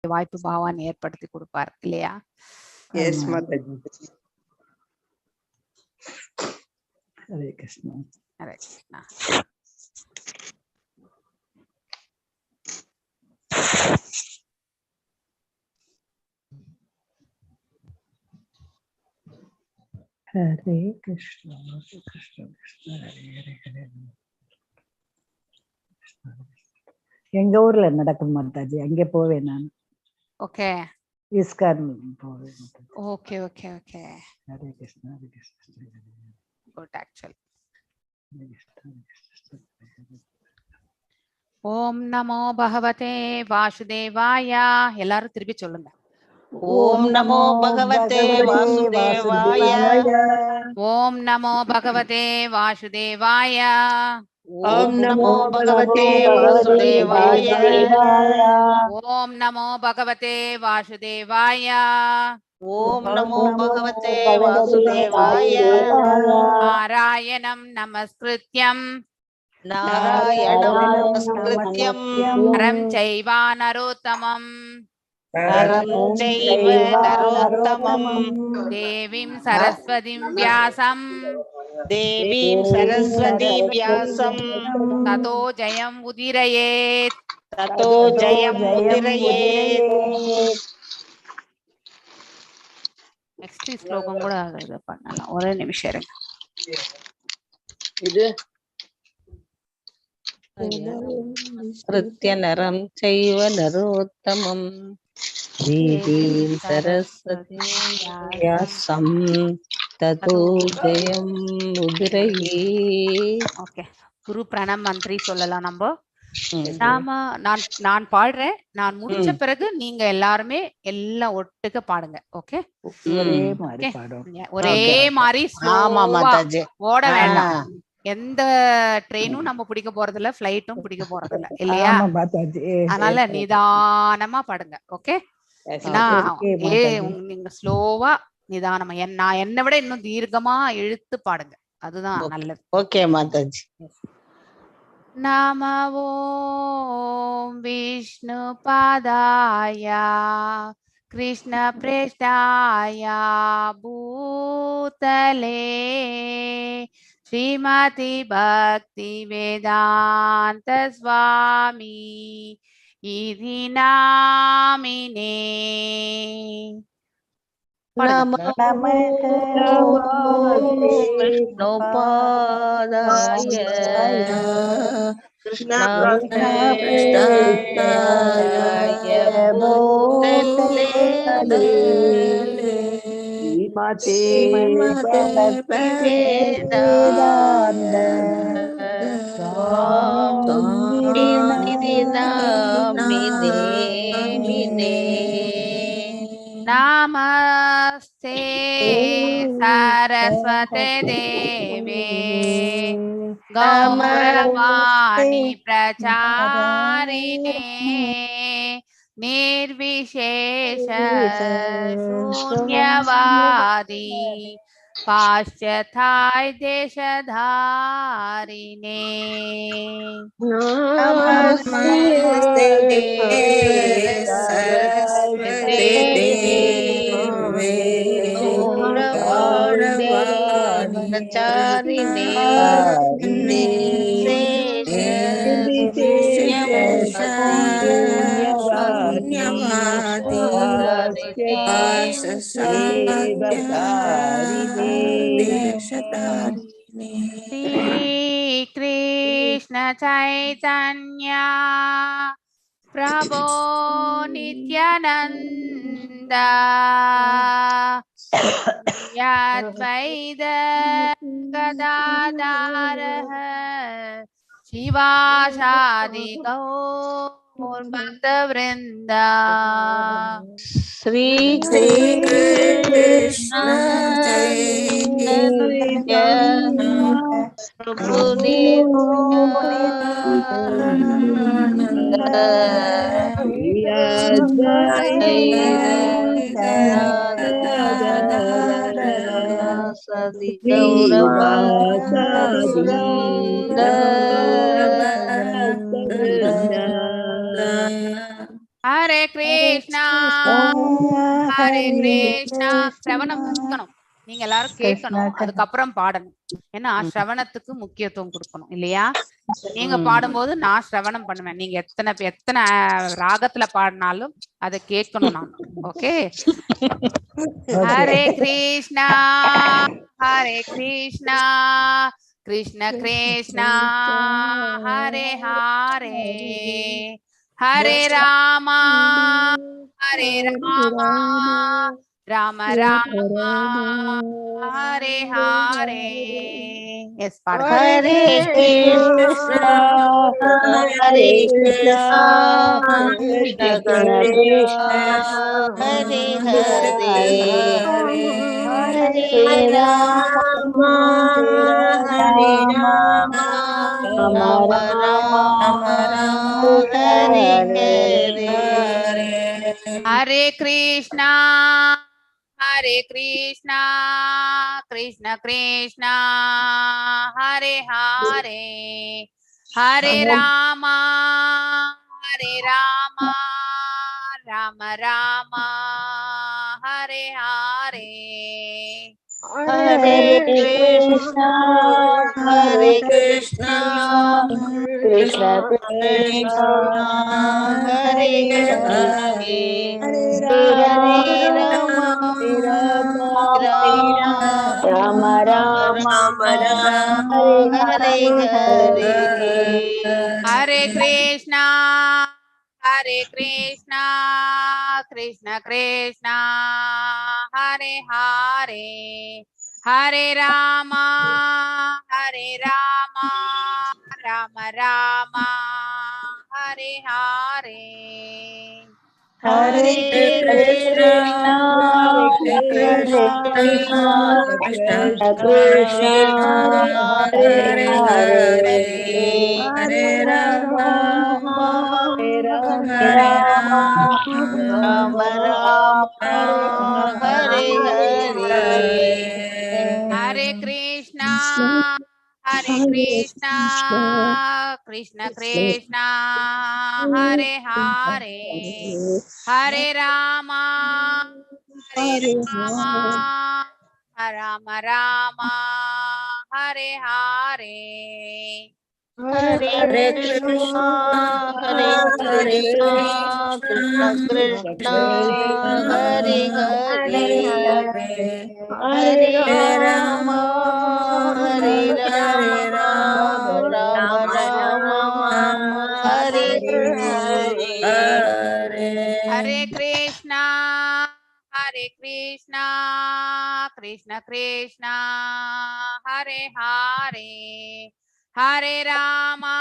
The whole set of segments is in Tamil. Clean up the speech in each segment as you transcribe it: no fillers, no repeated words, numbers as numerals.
வாய்ப்பு பகவான் ஏற்படுத்தி கொடுப்பார் இல்லையா? எஸ் மாதாஜி. ஹரே கிருஷ்ணா. ஹரே கிருஷ்ணா. ஹரே கிருஷ்ணா கிருஷ்ண கிருஷ்ண ஹரே ஹரே ஹரே. எங்க ஊர்ல நடக்கும் மாதாஜி, அங்கே போவேன் நான். ஓகே இஸ்கான் போவேன். Okay okay okay. Hare Krishna Hare Krishna. Good actually. ஓம் நமோ பகவதே வாசுதேவாய. எல்லாரும் திருப்பி சொல்லுங்க. ஓம் நமோ பகவதே வாசுதேவாய. ஓம் நமோ பகவதே வாசுதேவாய. ஓம் நமோ பகவதே வாசுதேவாய. ஓம் நமோ பகவதே வாசுதேவாய. ஓம் நமோ பகவதே வாசுதேவாய. நாராயணம் நமஸ்கிருத்யம் நாராயணம் நமஸ்கிருத்யம் நரம் சைவ நரோத்தமம் நரம் சைவ நரோத்தமம் தேவீம் சரஸ்வதிம் வியாசம் தேவீம் சரஸ்வதீம் வியாசம் ததோ ஜெயம் உதிரயேத். ததோ ஜெயம் உதிரயேத். நெக்ஸ்ட் ஸ்லோகம் கூட இது பண்ணலாம். ஒரே நிமிஷம் இருங்க. இது கிருத்யநரம் சைவ நரோத்தமம் தேவீம் சரஸ்வதீம் வியாசம் ததோ ஜெயம் உதிரயேத். ஓகே, குரு பிரணம் மந்திரி சொல்லலாம் நம்ம. நான் பாடுறேன், நான் முடிச்ச பிறகு நீங்க எல்லாருமே எல்லாம் ஒட்டுக்க பாடுங்க. ஓகே, ஒரே மாதிரி பாடும். ஒரே மாதிரி ஆமா மாதாஜி. ஓட வேண்டாம். எந்த ட்ரெயினும் நம்ம பிடிக்க போறது இல்ல, பிளைட்டும் பிடிக்க போறது இல்ல இல்லையா? அதனால நிதானமா பாடுங்க. ஓகே, நீங்க ஸ்லோவா நிதானமா, நான் என்னை விட இன்னும் தீர்க்கமா இழுத்து பாடுங்க, அதுதான் நல்லது. ஓகே மாதாஜி. நம ஓம் விஷ்ணு பாதாய கிருஷ்ண பிரேஷ்டாய பூதலே ஸ்ரீமதி பக்தி வேதாந்த ஸ்வாமி இதி நாமினே. விஷ்ணு பாதாய கிருஷ்ண பிரேஷ்டாய பூதலே ஸ்ரீமதி பக்தி வேதாந்த ஸ்வாமி இதி நாமினே. நமஸ்தே சரஸ்வதி தேவே கௌரவாணி பிரச்சாரிணே நிர்விசேஷ சூன்யவாதி பாஷ்யதாய் தேசதாரிணே. நமஸ்தே சரஸ்வதி தேவே கௌரவாணி பிரச்சாரிணே श्री कृष्ण चैतन्य प्रभो नित्यानंद अद्वैत गदाधर शिवासादि गौर वृंद. श्री कृष्ण चैतन्य प्रभु नित्यानंद सदि ஹரே கிருஷ்ணா ஹரே கிருஷ்ணா. சிரவணம் கேட்கணும், நீங்க எல்லாரும் கேட்கணும், அதுக்கப்புறம் பாடணும். ஏன்னா சிரவணத்துக்கு முக்கியத்துவம் கொடுக்கணும் இல்லையா? நீங்க பாடும்போது நான் சிரவணம் பண்ணுவேன். நீங்க எத்தனை ராகத்துல பாடினாலும் அதை கேட்கணும் நான். ஓகே. ஹரே கிருஷ்ணா ஹரே கிருஷ்ணா கிருஷ்ண கிருஷ்ணா ஹரே ஹரே ஹரே ராமா ஹரே ராமா ராம ராமா ஹரே ஹரே. எஸ் பாடுங்க. ஹரே கிருஷ்ணா ஹரே கிருஷ்ணா கிருஷ்ண கிருஷ்ணா ஹரே ஹரே ஹரே ராமா ஹரே ராமா ராம ராம ஹரே ஹரே. ஹரே கிருஷ்ணா ஹரே கிருஷ்ணா கிருஷ்ண கிருஷ்ணா ஹரே ஹரே ஹரே ராமா ஹரே ராமா ராம ராமா ஹரே ஹரே. ஹரே கிருஷ்ணா ஹரே கிருஷ்ணா கிருஷ்ண கிருஷ்ணா ஹரே ஹரே ஹரே ராமா ராம ராம ஹரே ஹரே. ஹரே கிருஷ்ணா ஹரே கிருஷ்ணா கிருஷ்ண கிருஷ்ணா ஹரே ஹரே ஹரே ராமா ராம ராமா ஹரே ஹரே. ஹரே கிருஷ்ணா ஹரே கிருஷ்ணா கிருஷ்ண கிருஷ்ணா ஹரே ஹரே ஹரே ராமா ராம ராம ஹரே ஹரே. ஹரே கிருஷ்ணா ஹரே கிருஷ்ணா கிருஷ்ண கிருஷ்ணா ஹரே ஹரே ஹரே ராமா ராம ராமா ஹரே ஹரே. ஹரே கிருஷ்ணா ஹரே கிருஷ்ணா கிருஷ்ண கிருஷ்ணா ஹரே ஹரே ஹரே ராமா ராம ராம ஹரே ஹரே. ஹரே கிருஷ்ணா ஹரே கிருஷ்ணா கிருஷ்ண கிருஷ்ணா ஹரே ஹரே ஹரே ராமா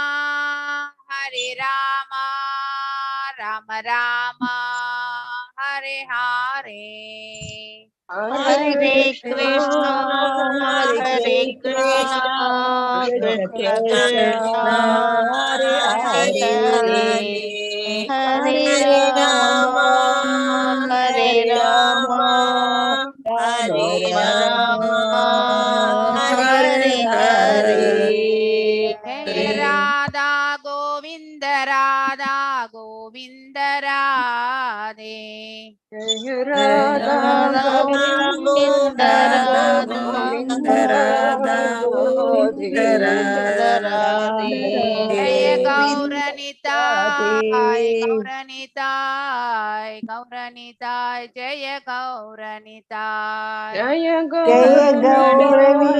ராம ராமா ஹரே ஹரே. ஹரே கிருஷ்ணா ஹரே கிருஷ்ணா கிருஷ்ண கிருஷ்ணா ஹரே ஹரே ஹரே ராமா ஹரே ராமா ஹரே ஹரே. ஜெய ராதா கோவிந்த ராதா கோவிந்த ராதே. ராதா கோவிந்த ராதா கோவிந்த ராதே. ஜய கௌரனிதாய் கௌரனிதாய் கௌரனிதாய் ஜய கௌரனிதாய். ஜய கௌரனிதாய்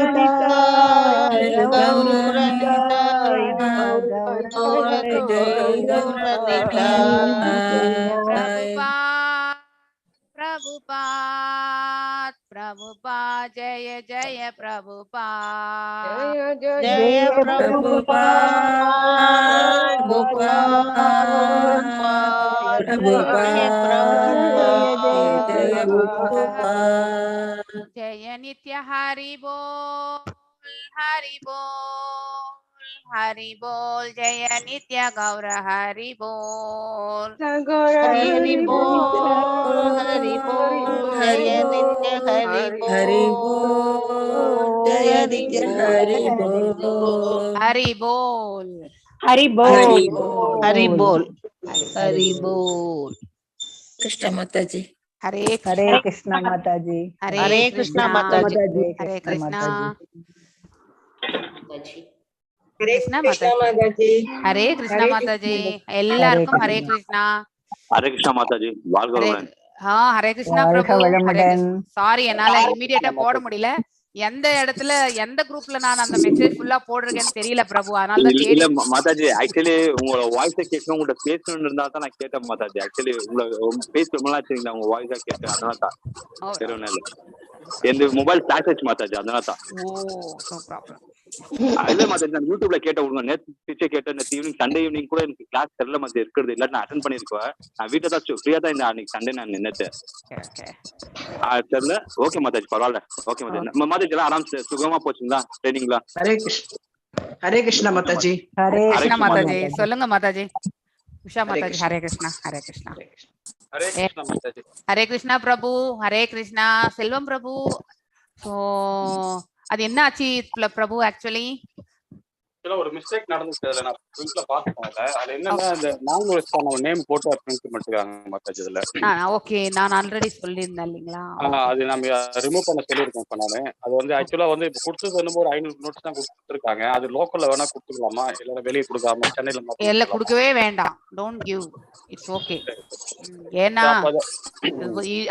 प्रभुपाद प्रभुपाद जय जय प्रभुपाद जय प्रभुपाद जय नित्य हरि बोल हरि बोल हरि बोल जय नित्य गौर हरि बोल हरि बोल जय नित्य हरि बोल जय नित्य हरि बोल हरि बोल हरि बोल हरि बोल हरि बोल கிருஷ்ண மாதாஜி. ஹரே ஹரே கிருஷ்ணா கிருஷ்ணா மாதாஜி. ஹரே ஹரே கிருஷ்ணா கிருஷ்ணா மாதாஜி. ஹரே கிருஷ்ணா கிருஷ்ணா மாதாஜி. ஹரே கிருஷ்ணா கிருஷ்ணா மாதாஜி மாதாஜி. ஹரே கிருஷ்ணா மாதாஜி எல்லாருக்கும் ஹரே கிருஷ்ணா ஹரே கிருஷ்ணா மாதாஜி. வாழ்க ஹரே வளமுடன். ஹரே கிருஷ்ணா வாழ்க பிரபு ஹரே வளமுடன். சாரி என்னால இம்மிடியேட்டா போட முடியல. எந்த இடத்துல எந்த குரூப்ல நான் அந்த மெசேஜ் ஃபுல்லா போட்டிருக்கேன்னு தெரியல பிரபு, அதனால தான் தேடி. இல்ல மாதாஜி, ஆக்சுவலி உங்களோட வாய்ஸை கேட்கணும், உங்கள்ட்ட பேசணும்னு இருந்தா தான் நான் கேட்டேன் மாதாஜி. ஆக்சுவலி உங்களை பேச ரொம்ப நாள் ஆச்சுங்களா, உங்க வாய்ஸா கேட்டேன், அதனால தான். வேற ஒண்ணும் இல்ல, எந்த மொபைல் ஸ்டார்ட் ஆச்சு மாதாஜி, அதனால தான். Oh no problem. இல்ல மாதாஜி, நான் யூடியூப்ல கேட்ட விடுங்க, நேற்று கேட்டேன். நேற்று ஈவினிங் சண்டே ஈவினிங் கூட எனக்கு கிளாஸ் தெரியல மாதாஜி இருக்கிறது, இல்லாட்டி நான் அட்டன் பண்ணிருக்கேன். நான் வீட்டை தான் ஃப்ரீயா தான் இருந்தேன் அன்னைக்கு சண்டே. நான் நின்னுட்டு தெரியல. ஓகே மாதாஜி, பரவாயில்ல. ஓகே மாதாஜி. மாதாஜி எல்லாம் ஆராம் சுகமா போச்சுங்களா ட்ரைனிங்லாம்? ஹரே கிருஷ்ணா மாதாஜி. ஹரே கிருஷ்ணா கிருஷ்ணா மாதாஜி மாதாஜி. சொல்லுங்க மாதாஜி. உஷா ஹரே மாதாஜி கிருஷ்ணா. ஹரே கிருஷ்ணா ஹரே கிருஷ்ணா ஹரே கிருஷ்ணா மாதாஜி. ஹரே கிருஷ்ணா பிரபு ஹரே கிருஷ்ணா செல்வம் பிரபு. ஸோ அது என்ன ஆச்சு பிரபு? ஆக்சுவலி ஒரு மிஸ்டேக் நடந்துச்சு. அதுல நான் பிரிண்ட்ல பார்த்தேன். அது என்னன்னா, இந்த நான்வெஜ்க்கான நேம் போட்டு பிரிண்ட் பண்ணிருக்காங்க மாதாஜி. இதுல ஓகே, நான் ஆல்ரெடி சொல்லியிருந்தேன் இல்லைங்களா? அது நம்ம ரிமூவ் பண்ண சொல்லியிருக்கோம் இப்ப நானு. அது வந்து ஆக்சுவலா வந்து இப்ப கொடுத்தது வந்து ஒரு 500 நோட்ஸ் தான் கொடுத்துருக்காங்க. அது லோக்கல்ல வேணா கொடுத்துக்கலாமா, இல்ல வெளியே கொடுக்காம சென்னையில எல்லாம் கொடுக்கவே வேண்டாம். Don't give, it's okay. ஏன்னா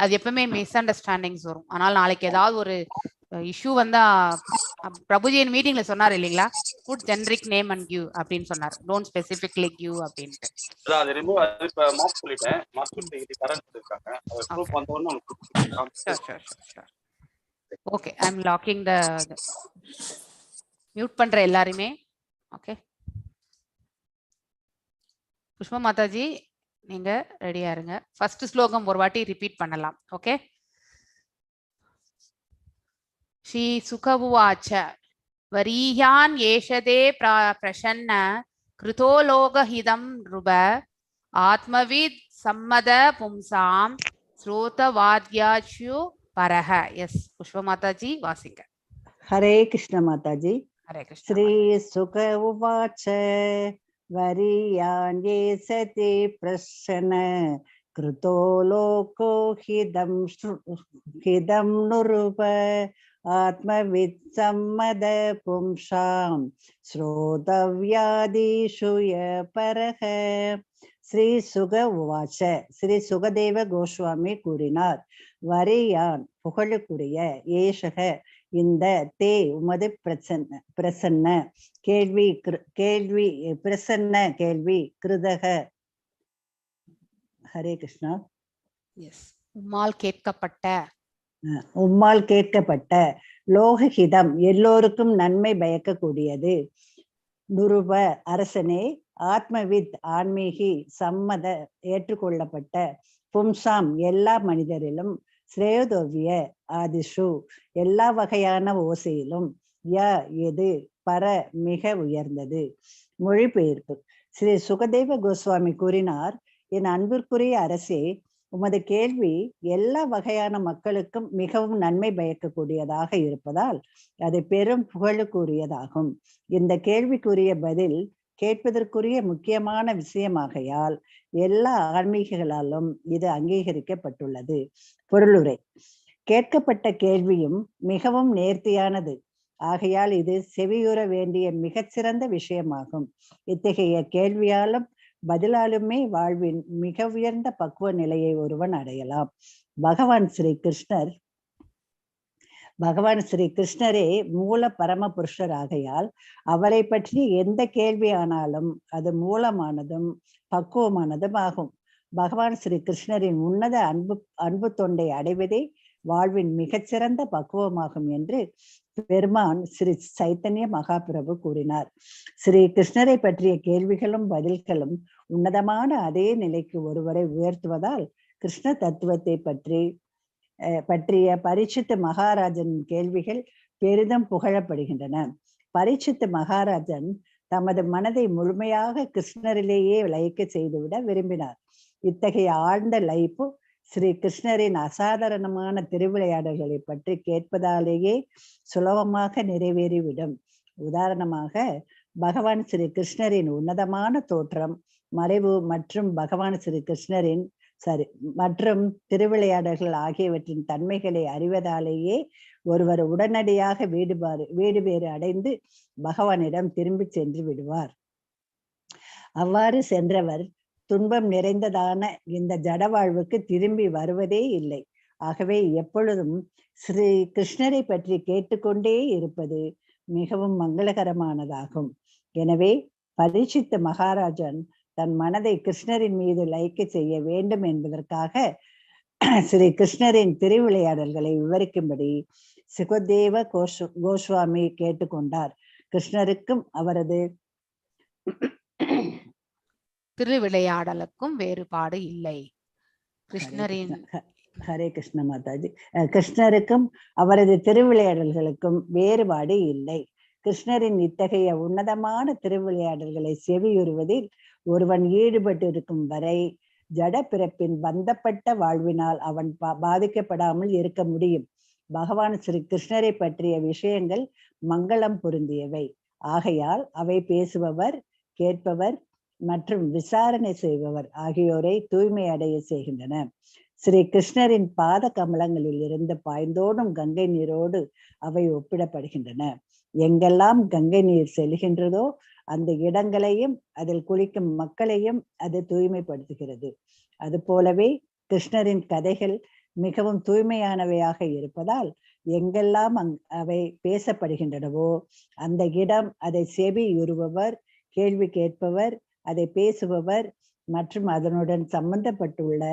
அது எப்பவுமே மிஸ் அண்டர்ஸ்டாண்டிங்ஸ் வரும். ஆனால் நாளைக்கு ஏதாவது ஒரு இஷ்யூ வந்தா, பிரபுஜியின் மீட்டிங்ல சொன்னார் இல்லைங்களா, put generic name and give அப்படின்னு சொன்னார். டோன்ட் ஸ்பெசிபிக்லி கிவ் அப்படின்ட்டு. அது ரிமூவ் அது இப்ப மார்க் சொல்லிட்டேன். மார்க் சொல்லிட்டு இது கரண்ட் இருக்காங்க. அது ப்ரூஃப் வந்த உடனே உங்களுக்கு ஓகே, ஐ அம் லாக்கிங் த மியூட் பண்ற எல்லாருமே. ஓகே, புஷ்பா மாதாஜி நீங்க ரெடியா இருங்க. ஃபர்ஸ்ட் ஸ்லோகம் ஒரு வாட்டி ரிப்பீட் பண்ணலாம். ஓகே. ஸ்ரீ சுகவுவாச்ச வரீயான் ஏஷதே பிரசன்ன கிருதோ லோகஹிதம் ருப ஆத்மவித் சம்மத பும்சாம் ஸ்ரோதவாத்யாச்சு பரஹ. எஸ் புஷ்ப மாதாஜி வாசிங்க. ஹரே கிருஷ்ண மாதாஜி. ஹரே கிருஷ்ண. ஸ்ரீ சுக உவாச்ச வரியான் ஏசதி பிரசன்ன கிருதோ லோகோ ஹிதம் நுருப ஆத்மவித் சம்மத பும்சாம் ஸ்ரோதவ்யாதிஷுய பரஹ. ஸ்ரீ சுக உவாச்ச, ஸ்ரீ சுகதேவ கோஸ்வாமி கூறினார், வரியான் புகழுக்குரிய, ஏஷக இந்த, தே உமது பிரசன்ன கேள்வி பிரசன்ன கேள்வி, கிருதக. ஹரே கிருஷ்ணா. எஸ், உம்மால் கேட்கப்பட்ட, உம்மால் கேட்கப்பட்ட, லோகஹிதம் எல்லோருக்கும் நன்மை பயக்கக்கூடியது, நுருப அரசனே, ஆத்மவித் ஆன்மீகி, சம்மத ஏற்றுக்கொள்ளப்பட்ட, பும்சாம் எல்லா மனிதரிலும், ஸ்ரேயோதோவிய ஆதிஷு எல்லா வகையான ஓசையிலும், ய எது, பர மிக உயர்ந்தது. மொழிபெயர்ப்பு. ஸ்ரீ சுகதேவ கோஸ்வாமி கூறினார், என் அன்பிற்குரிய அரசே, உமது கேள்வி எல்லா வகையான மக்களுக்கும் மிகவும் நன்மை பயக்கக்கூடியதாக இருப்பதால் அது பெரும் புகழுக்குரியதாகும். இந்த கேள்விக்குரிய பதில் கேட்பதற்குரிய முக்கியமான விஷயமாகையால் எல்லா ஆன்மீகங்களாலும் இது அங்கீகரிக்கப்பட்டுள்ளது. பொருளுரை. கேட்கப்பட்ட கேள்வியும் மிகவும் நேர்த்தியானது ஆகையால் இது செவியுற வேண்டிய மிகச்சிறந்த விஷயமாகும். இத்தகைய கேள்வியாலும் பதிலாலுமே வாழ்வின் மிக உயர்ந்த பக்குவ நிலையை ஒருவன் அடையலாம். பகவான் ஸ்ரீ கிருஷ்ணரே மூல பரம புருஷர் ஆகையால் அவரை பற்றி எந்த கேள்வி ஆனாலும் அது மூலமானதும் பக்குவமானதும் ஆகும். பகவான் ஸ்ரீ கிருஷ்ணரின் உன்னத அன்பு தொண்டை அடைவதே வாழ்வின் மிகச்சிறந்த பக்குவமாகும் என்று பெருமான் ஸ்ரீ சைத்தன்ய மகாபிரபு கூறினார். ஸ்ரீ கிருஷ்ணரை பற்றிய கேள்விகளும் பதில்களும் உன்னதமான அதே நிலைக்கு ஒருவரை உயர்த்துவதால் கிருஷ்ண தத்துவத்தை பற்றிய பரீட்சித் மகாராஜன் கேள்விகள் பெரிதும் புகழப்படுகின்றன. பரீட்சித் மகாராஜன் தமது மனதை முழுமையாக கிருஷ்ணரிலேயே லயிக்க செய்துவிட விரும்பினார். இத்தகைய ஆழ்ந்த லயிப்பு ஸ்ரீ கிருஷ்ணரின் அசாதாரணமான திருவிளையாடல்களை பற்றி கேட்பதாலேயே சுலபமாக நிறைவேறிவிடும். உதாரணமாக, பகவான் ஸ்ரீ கிருஷ்ணரின் உன்னதமான தோற்றம், மறைவு மற்றும் பகவான் ஸ்ரீ கிருஷ்ணரின் மற்றும் திருவிளையாடல்கள் ஆகியவற்றின் தன்மைகளை அறிவதாலேயே ஒருவர் உடனடியாக வீடு பேறு அடைந்து பகவானிடம் திரும்பி சென்று விடுவார். அவ்வாறு சென்றவர் துன்பம் நிறைந்ததான இந்த ஜட வாழ்வுக்கு திரும்பி வருவதே இல்லை. ஆகவே எப்பொழுதும் ஸ்ரீ கிருஷ்ணரை பற்றி கேட்டுக்கொண்டே இருப்பது மிகவும் மங்களகரமானதாகும். எனவே பரீட்சித்த மகாராஜன் தன் மனதை கிருஷ்ணரின் மீது லயிக்க செய்ய வேண்டும் என்பதற்காக ஸ்ரீ கிருஷ்ணரின் திருவிளையாடல்களை விவரிக்கும்படி சுகதேவ கோஸ்வாமி கேட்டுக்கொண்டார். கிருஷ்ணருக்கும் அவரது திருவிளையாடலுக்கும் வேறுபாடு இல்லை. கிருஷ்ணரின் ஹரே கிருஷ்ண மாதாஜி. கிருஷ்ணருக்கும் அவரது திருவிளையாடல்களுக்கும் வேறுபாடு இல்லை. கிருஷ்ணரின் இத்தகைய உன்னதமான திருவிளையாடல்களை செவியுறுவதில் ஒருவன் ஈடுபட்டிருக்கும் வரை ஜட பிறப்பின் பந்தப்பட்ட வாழ்வினால் அவன் பாதிக்கப்படாமல் இருக்க முடியும். பகவான் ஸ்ரீ கிருஷ்ணரை பற்றிய விஷயங்கள் மங்களம் பொருந்தியவை. ஆகையால் அவை பேசுபவர், கேட்பவர் மற்றும் விசாரணை செய்பவர் ஆகியோரை தூய்மை அடைய செய்கின்றன. ஸ்ரீ கிருஷ்ணரின் பாத கமலங்களில் இருந்து பாய்ந்தோடும் கங்கை நீரோடு அவை ஒப்பிடப்படுகின்றன. எங்கெல்லாம் கங்கை நீர் செல்கின்றதோ அந்த இடங்களையும் அதில் குளிக்கும் மக்களையும் அது தூய்மைப்படுத்துகிறது. அது போலவே கிருஷ்ணரின் கதைகள் மிகவும் தூய்மையானவையாக இருப்பதால் எங்கெல்லாம் அவை பேசப்படுகின்றனவோ அந்த இடம் அதை செவியுறுபவர், கேள்வி கேட்பவர், அதை பேசுபவர் மற்றும் அதனுடன் சம்பந்தப்பட்டுள்ள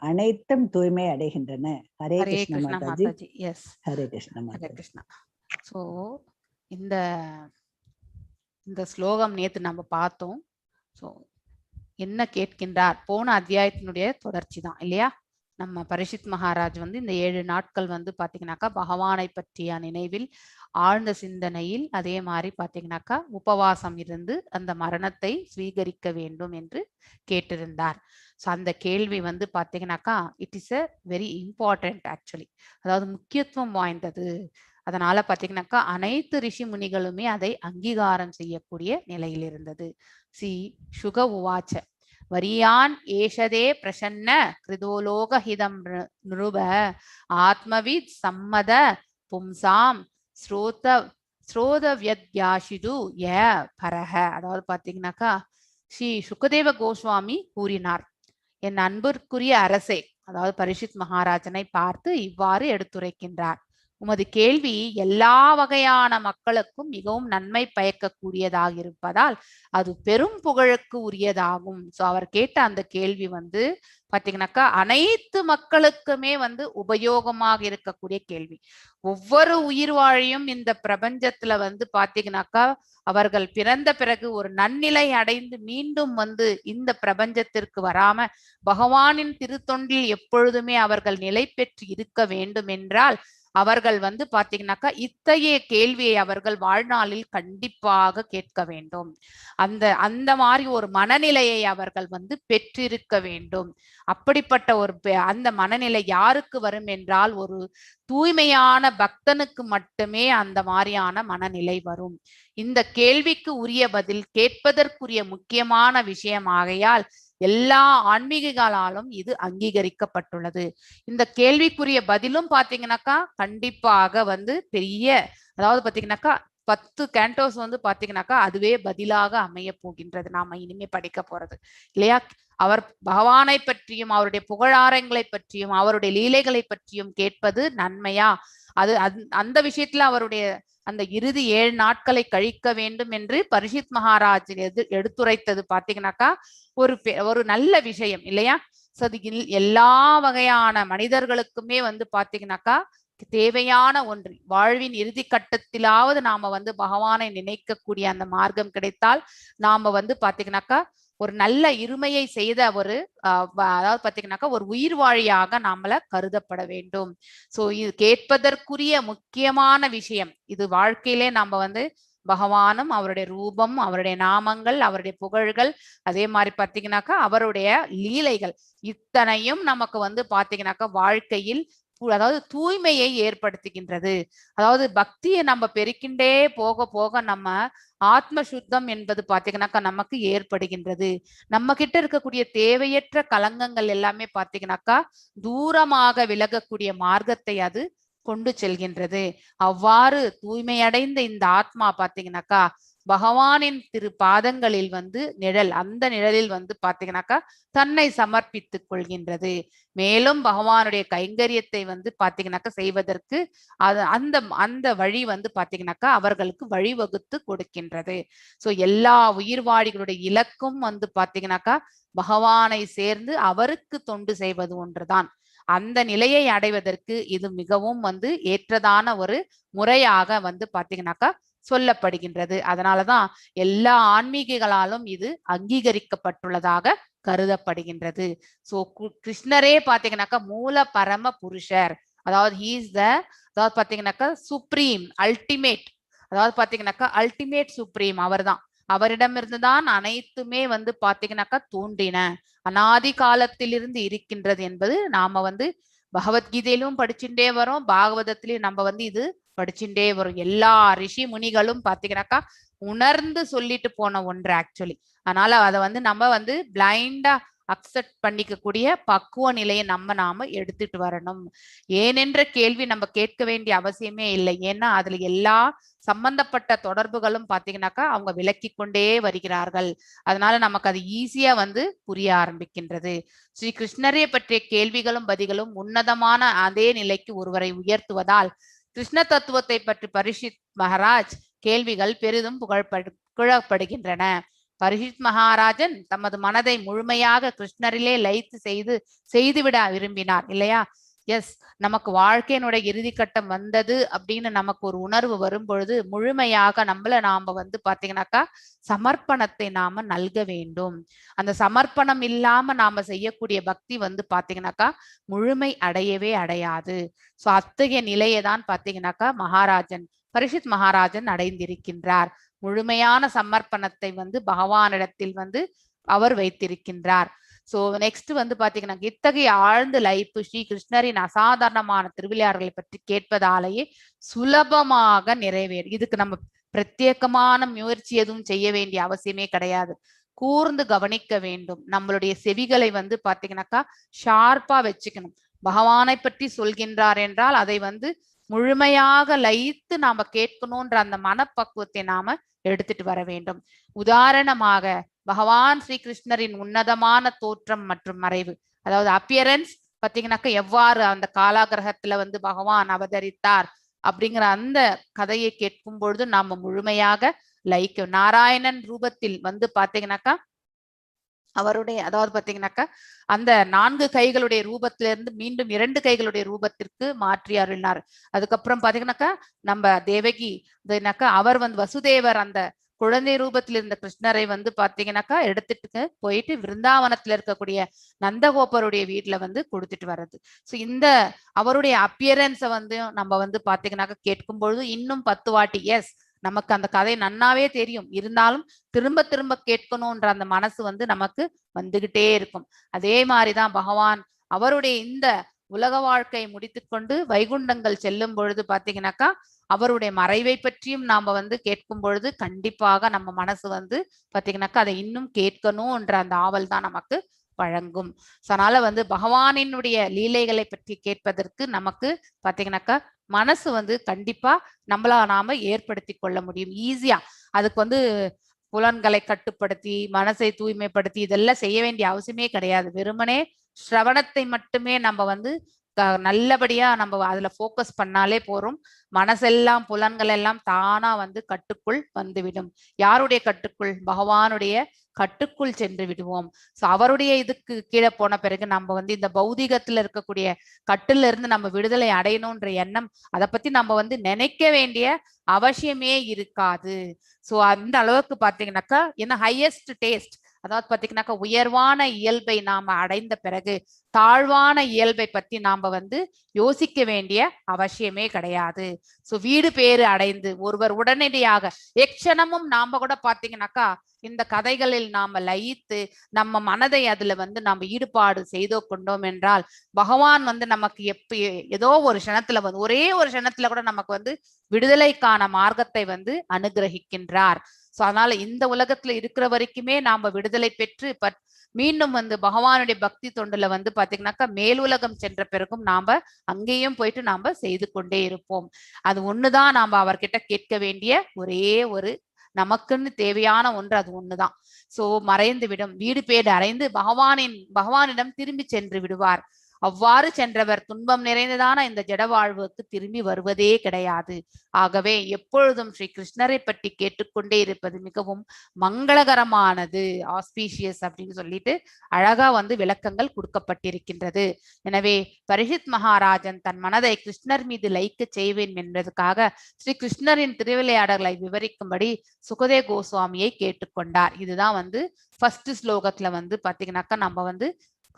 அனைத்தும் தூய்மை அடைகின்றன. ஹரே கிருஷ்ண மாதாஜி. எஸ், ஹரே கிருஷ்ண மாதாஜி. சோ இந்த ஸ்லோகம் நேத்து நம்ம பார்த்தோம். சோ என்ன கேட்கின்றார், போன அத்தியாயத்தினுடைய தொடர்ச்சி தான் இல்லையா. நம்ம பரீட்சித் மகாராஜ் இந்த 7 நாட்கள் பாத்தீங்கன்னாக்கா பகவானை பற்றிய நினைவில், ஆழ்ந்த சிந்தனையில், அதே மாதிரி பாத்தீங்கன்னாக்கா உபவாசம் இருந்து அந்த மரணத்தை ஸ்வீகரிக்க வேண்டும் என்று கேட்டிருந்தார். ஸோ அந்த கேள்வி பாத்தீங்கன்னாக்கா it is a very important actually, அதாவது முக்கியத்துவம் வாய்ந்தது. அதனால பாத்தீங்கன்னாக்கா அனைத்து ரிஷி முனிகளுமே அதை அங்கீகாரம் செய்யக்கூடிய நிலையில் இருந்தது. சுக உவாச்ச வரியான் ஏஷதே பிரசன்ன கிருதோலோக ஹிதம் நிருப ஆத்மவித் சம்மத பும்சாம் ஸ்ரோதவ்யத்யாஷிது ய பரஹ. அதாவது பாத்தீங்கன்னாக்கா ஸ்ரீ சுகதேவ கோஸ்வாமி கூறினார், என் அன்பிற்குரிய அரசே, அதாவது பரீட்சித் மகாராஜனை பார்த்து இவ்வாறு எடுத்துரைக்கின்றார். உமது கேள்வி எல்லா வகையான மக்களுக்கும் மிகவும் நன்மை பயக்கக்கூடியதாக இருப்பதால் அது பெரும் புகழுக்கு உரியதாகும். சோ அவர் கேட்ட அந்த கேள்வி பாத்தீங்கன்னாக்கா அனைத்து மக்களுக்குமே உபயோகமாக இருக்கக்கூடிய கேள்வி. ஒவ்வொரு உயிர் வாழியும் இந்த பிரபஞ்சத்துல பாத்தீங்கன்னாக்கா அவர்கள் பிறந்த பிறகு ஒரு நன்னிலை அடைந்து மீண்டும் இந்த பிரபஞ்சத்திற்கு வராம பகவானின் திருத்தொண்டில் எப்பொழுதுமே அவர்கள் நிலை பெற்று இருக்க வேண்டும் என்றால் அவர்கள் பாத்தீங்கன்னாக்கா இத்தகைய கேள்வியை அவர்கள் வாழ்நாளில் கண்டிப்பாக கேட்க வேண்டும். அந்த மாதிரி ஒரு மனநிலையை அவர்கள் பெற்றிருக்க வேண்டும். அப்படிப்பட்ட அந்த மனநிலை யாருக்கு வரும் என்றால் ஒரு தூய்மையான பக்தனுக்கு மட்டுமே அந்த மாதிரியான மனநிலை வரும். இந்த கேள்விக்கு உரிய பதில் கேட்பதற்குரிய முக்கியமான விஷயம் ஆகையால் எல்லா ஆன்மீகங்களாலும் இது அங்கீகரிக்கப்பட்டுள்ளது. இந்த கேள்விக்குரிய பதிலும் பாத்தீங்கன்னாக்கா கண்டிப்பாக பெரிய, அதாவது பாத்தீங்கன்னாக்கா 10 கேண்டோஸ் பாத்தீங்கன்னாக்கா அதுவே பதிலாக அமைய போகின்றது. நாம இனிமே படிக்க போறது இல்லையா. அவர் பகவானை பற்றியும் அவருடைய புகழாரங்களை பற்றியும் அவருடைய லீலைகளை பற்றியும் கேட்பது நன்மையா, அந்த விஷயத்துல அவருடைய அந்த இறுதி 7 நாட்களை கழிக்க வேண்டும் என்று பரீட்சித் மகாராஜ் எடுத்துரைத்தது பாத்தீங்கன்னாக்கா ஒரு நல்ல விஷயம் இல்லையா. எல்லா வகையான மனிதர்களுக்குமே பாத்தீங்கன்னாக்கா தேவையான ஒன்று. வாழ்வின் இறுதி கட்டத்திலாவது நாம பகவானை நினைக்கக்கூடிய அந்த மார்க்கம் கிடைத்தால் நாம பாத்தீங்கன்னாக்கா ஒரு நல்ல இருமையை செய்த அதாவது பாத்தீங்கன்னாக்கா ஒரு உயிர் வாழியாக நாமள கருதப்பட வேண்டும். சோ இது கேட்பதற்குரிய முக்கியமான விஷயம். இது வாழ்க்கையிலே நாம பகவானும் அவருடைய ரூபம், அவருடைய நாமங்கள், அவருடைய புகழ்கள், அதே மாதிரி பாத்தீங்கன்னாக்கா அவருடைய லீலைகள் இத்தனையும் நமக்கு பாத்தீங்கன்னாக்கா வாழ்க்கையில் அதாவது தூய்மையை ஏற்படுத்துகின்றது. அதாவது பக்தியை நம்ம பெருக்கின்றே போக போக நம்ம ஆத்ம சுத்தம் என்பது பாத்தீங்கன்னாக்கா நமக்கு ஏற்படுகின்றது. நம்ம கிட்ட இருக்கக்கூடிய தேவையற்ற கலங்கங்கள் எல்லாமே பாத்தீங்கன்னாக்கா தூரமாக விலகக்கூடிய மார்க்கத்தை அது கொண்டு செல்கின்றது. அவ்வாறு தூய்மையடைந்த இந்த ஆத்மா பாத்தீங்கன்னாக்கா பகவானின் திரு பாதங்களில் வந்து நிழல், அந்த நிழலில் வந்து பாத்தீங்கன்னாக்கா தன்னை சமர்ப்பித்துக் கொள்கின்றது. மேலும் பகவானுடைய கைங்கரியத்தை வந்து பாத்தீங்கன்னாக்கா செய்வதற்கு அது அந்த அந்த வழி வந்து பாத்தீங்கன்னாக்கா அவர்களுக்கு வழிவகுத்து கொடுக்கின்றது. சோ எல்லா உயிர்வாழிகளுடைய இலக்கும் வந்து பாத்தீங்கன்னாக்கா பகவானை சேர்ந்து அவருக்கு தொண்டு செய்வது ஒன்றுதான். அந்த நிலையை அடைவதற்கு இது மிகவும் வந்து ஏற்றதான ஒரு முறையாக வந்து பாத்தீங்கன்னாக்கா சொல்லப்படுகின்றது. அதனாலதான் எல்லா ஆன்மீகிகளாலும் இது அங்கீகரிக்கப்பட்டுள்ளதாக கருதப்படுகின்றது. சோ கிருஷ்ணரே பாத்தீங்கன்னாக்கா மூல பரம புருஷர், அதாவது ஹீஸ் த, அதாவது பாத்தீங்கன்னாக்கா சுப்ரீம் அல்டிமேட், அதாவது பாத்தீங்கன்னாக்கா அல்டிமேட் சுப்ரீம் அவர்தான். அவரிடமிருந்துதான் அனைத்துமே வந்து பாத்தீங்கன்னாக்கா தோன்றின, அனாதி காலத்திலிருந்து இருக்கின்றது என்பது நாம வந்து பகவத்கீதையிலும் படிச்சுட்டே வரோம், பாகவதத்திலையும் நம்ம வந்து இது படிச்சுட்டே வரும். எல்லா ரிஷி முனிகளும் பாத்தீங்கன்னாக்கா உணர்ந்து சொல்லிட்டு போன ஒன்று ஆக்சுவலி. அதனால அதை வந்து நம்ம வந்து பிளைண்டா அக்செப்ட் பண்ணிக்க கூடிய பக்குவ நிலையை நாம எடுத்துட்டு வரணும். ஏனென்ற கேள்வி நம்ம கேட்க வேண்டிய அவசியமே இல்லை. ஏன்னா அதுல எல்லா சம்பந்தப்பட்ட தொடர்புகளும் பாத்தீங்கன்னாக்கா அவங்க விளக்கி கொண்டே வருகிறார்கள். அதனால நமக்கு அது ஈஸியா வந்து புரிய ஆரம்பிக்கின்றது. ஸ்ரீ கிருஷ்ணரை பற்றிய கேள்விகளும் பதிகளும் உன்னதமான அதே நிலைக்கு ஒருவரை உயர்த்துவதால் கிருஷ்ண தத்துவத்தை பற்றி பரீட்சித் மகாராஜ் கேள்விகள் பெரிதும் புகழப்படுகின்றன. பரீட்சித் மகாராஜன் தமது மனதை முழுமையாக கிருஷ்ணரிலே லயித்து செய்துவிட விரும்பினார் இல்லையா? எஸ், நமக்கு வாழ்க்கையினுடைய இறுதி கட்டம் வந்தது அப்படின்னு நமக்கு ஒரு உணர்வு வரும் பொழுது முழுமையாக நாம வந்து பாத்தீங்கன்னாக்கா சமர்ப்பணத்தை நாம நல்க வேண்டும். அந்த சமர்ப்பணம் இல்லாம நாம செய்யக்கூடிய பக்தி வந்து பாத்தீங்கன்னாக்கா முழுமை அடையவே அடையாது. சோ அத்தகைய நிலையை தான் பாத்தீங்கன்னாக்கா பரீட்சித் மகாராஜன் அடைந்திருக்கின்றார். முழுமையான சமர்ப்பணத்தை வந்து பகவானிடத்தில் வந்து அவர் வைத்திருக்கின்றார். சோ நெக்ஸ்ட் வந்து பாத்தீங்கன்னா இத்தகைய ஆழ்ந்த லைப்பு ஸ்ரீ கிருஷ்ணரின் அசாதாரணமான திருவிளையாடல்களை பற்றி கேட்பதாலேயே சுலபமாக நிறைவேறும். இதுக்கு நம்ம பிரத்யேகமான முயற்சி எதுவும் செய்ய வேண்டிய அவசியமே கிடையாது. கூர்ந்து கவனிக்க வேண்டும். நம்மளுடைய செவிகளை வந்து பாத்தீங்கன்னாக்கா ஷார்ப்பா வச்சுக்கணும். பகவானை பற்றி சொல்கின்றார் என்றால் அதை வந்து முழுமையாக லயித்து நாம கேட்கணும்ன்ற அந்த மனப்பக்குவத்தை நாம எடுத்துட்டு வர வேண்டும். உதாரணமாக பகவான் ஸ்ரீ கிருஷ்ணரின் உன்னதமான தோற்றம் மற்றும் மறைவு, அதாவது அப்பியரன்ஸ் பாத்தீங்கன்னாக்கா எவ்வாறு அந்த காலாகிரகத்துல வந்து பகவான் அவதரித்தார் அப்படிங்கிற அந்த கதையை கேட்கும் பொழுது நாம முழுமையாக லயிக்க. நாராயணன் ரூபத்தில் வந்து பாத்தீங்கன்னாக்கா அவருடைய, அதாவது பாத்தீங்கன்னாக்கா அந்த 4 கைகளுடைய ரூபத்திலிருந்து மீண்டும் 2 கைகளுடைய ரூபத்திற்கு மாற்றி அருளினார். அதுக்கப்புறம் பாத்தீங்கன்னாக்கா நம்ம தேவகி அவர் வந்து வசுதேவர் அந்த குழந்தை ரூபத்தில் இருந்த கிருஷ்ணரை வந்து பாத்தீங்கன்னாக்கா எடுத்துட்டு போயிட்டு விருந்தாவனத்துல இருக்கக்கூடிய நந்தகோபருடைய வீட்டுல வந்து கொடுத்துட்டு வர்றது. சோ இந்த அவருடைய அப்பியரன்ஸை வந்து நம்ம வந்து பாத்தீங்கன்னாக்கா கேட்கும் பொழுது இன்னும் 10 வாட்டி, எஸ் நமக்கு அந்த கதை நன்னாவே தெரியும், இருந்தாலும் திரும்ப திரும்ப கேட்கணும்ன்ற அந்த மனசு வந்து நமக்கு வந்துகிட்டே இருக்கும். அதே மாதிரிதான் பகவான் அவருடைய இந்த உலக வாழ்க்கையை முடித்துக்கொண்டு வைகுண்டங்கள் செல்லும் பொழுது பாத்தீங்கன்னாக்கா அவருடைய மறைவை பற்றியும் நாம வந்து கேட்கும் பொழுது கண்டிப்பாக நம்ம மனசு வந்து பாத்தீங்கன்னாக்கா அதை இன்னும் கேட்கணும்ன்ற அந்த ஆவல் தான் நமக்கு வழங்கும். அதனால வந்து பகவானினுடைய லீலைகளை பற்றி கேட்பதற்கு நமக்கு பாத்தீங்கன்னாக்கா மனசு வந்து கண்டிப்பா நாம ஏற்படுத்தி கொள்ள முடியும் ஈஸியா. அதுக்கு வந்து புலன்களை கட்டுப்படுத்தி மனசை தூய்மைப்படுத்தி இதெல்லாம் செய்ய வேண்டிய அவசியமே கிடையாது. வெறுமனே சிரவணத்தை மட்டுமே நம்ம வந்து நல்லபடியா நம்ம அதுல போக்கஸ் பண்ணாலே போறோம். மனசெல்லாம் புலன்கள் எல்லாம் தானா வந்து கட்டுக்குள் வந்துவிடும். யாருடைய கட்டுக்குள்? பகவானுடைய கட்டுக்குள் சென்று விடுவோம். சோ அவருடைய இதுக்கு கீழே போன பிறகு நம்ம வந்து இந்த பௌதிகத்துல இருக்கக்கூடிய கட்டுல இருந்து நம்ம விடுதலை அடையணும்ன்ற எண்ணம், அதை பத்தி நம்ம வந்து நினைக்க வேண்டிய அவசியமே இருக்காது. சோ அந்த அளவுக்கு பாத்தீங்கன்னாக்கா என்ன ஹையஸ்ட் டேஸ்ட், அதாவது பாத்தீங்கன்னாக்கா உயர்வான இயல்பை நாம அடைந்த பிறகு தாழ்வான இயல்பை பத்தி நாம வந்து யோசிக்க வேண்டிய அவசியமே கிடையாது. சோ வீடு பேறு அடைந்து ஒருவர் உடனடியாக எக்ஷணமும் நாம கூட பாத்தீங்கன்னாக்கா இந்த கதைகளில் நாம லயித்து நம்ம மனதை அதுல வந்து நாம ஈடுபாடு செய்தோ கொண்டோம் என்றால் பகவான் வந்து நமக்கு ஏதோ ஒரு க்ஷணத்துல வந்து ஒரே ஒரு க்ஷணத்துல கூட நமக்கு வந்து விடுதலைக்கான மார்க்கத்தை வந்து அனுகிரகிக்கின்றார். சோ அதனால இந்த உலகத்துல இருக்கிற வரைக்குமே நாம விடுதலை பெற்று மீண்டும் வந்து பகவானுடைய பக்தி தொண்டுல வந்து பாத்தீங்கன்னாக்கா மேலுலகம் சென்ற பிறகும் நாம அங்கேயும் போயிட்டு நாம செய்து கொண்டே இருப்போம். அது ஒண்ணுதான் நாம அவர்கிட்ட கேட்க வேண்டிய ஒரே ஒரு நமக்குன்னு தேவையான ஒன்று, அது ஒண்ணுதான். சோ மறைந்து விடும், வீடு பேடு அடைந்து பகவானிடம் திரும்பி சென்று விடுவார். அவ்வாறு சென்றவர் துன்பம் நிறைந்ததான இந்த ஜட வாழ்வுக்கு திரும்பி வருவதே கிடையாது. ஆகவே எப்பொழுதும் ஸ்ரீ கிருஷ்ணரை பற்றி கேட்டுக்கொண்டே இருப்பது மிகவும் மங்களகரமானது, ஆஸ்பீஷியஸ் அப்படின்னு சொல்லிட்டு அழகா வந்து விளக்கங்கள் கொடுக்கப்பட்டிருக்கின்றது. எனவே பரீட்சித் மகாராஜன் தன் மனதை கிருஷ்ணர் மீது லயிக்க செய்வேன் என்பதற்காக ஸ்ரீ கிருஷ்ணரின் திருவிளையாடல்களை விவரிக்கும்படி சுகதே கோஸ்வாமியை கேட்டுக்கொண்டார். இதுதான் வந்து ஃபர்ஸ்ட் ஸ்லோகத்துல வந்து பாத்தீங்கன்னாக்கா நம்ம வந்து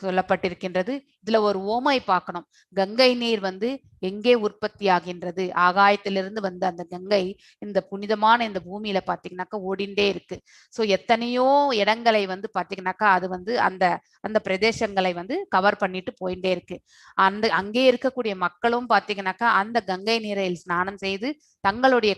சொல்லப்பட்டிருக்கின்றது. இதுல ஒரு ஓமை பார்க்கணும். கங்கை நீர் வந்து எங்கே உற்பத்தி ஆகின்றது? ஆகாயத்திலிருந்து வந்த அந்த கங்கை இந்த புனிதமான இந்த பூமியில பாத்தீங்கன்னாக்கா ஓடிண்டே இருக்கு. சோ எத்தனையோ இடங்களை வந்து பாத்தீங்கன்னாக்கா அது வந்து அந்த அந்த பிரதேசங்களை வந்து கவர் பண்ணிட்டு போயிட்டே இருக்கு. அங்கே இருக்கக்கூடிய மக்களும் பாத்தீங்கன்னாக்கா அந்த கங்கை நீரில் ஸ்நானம் செய்து தங்களுடைய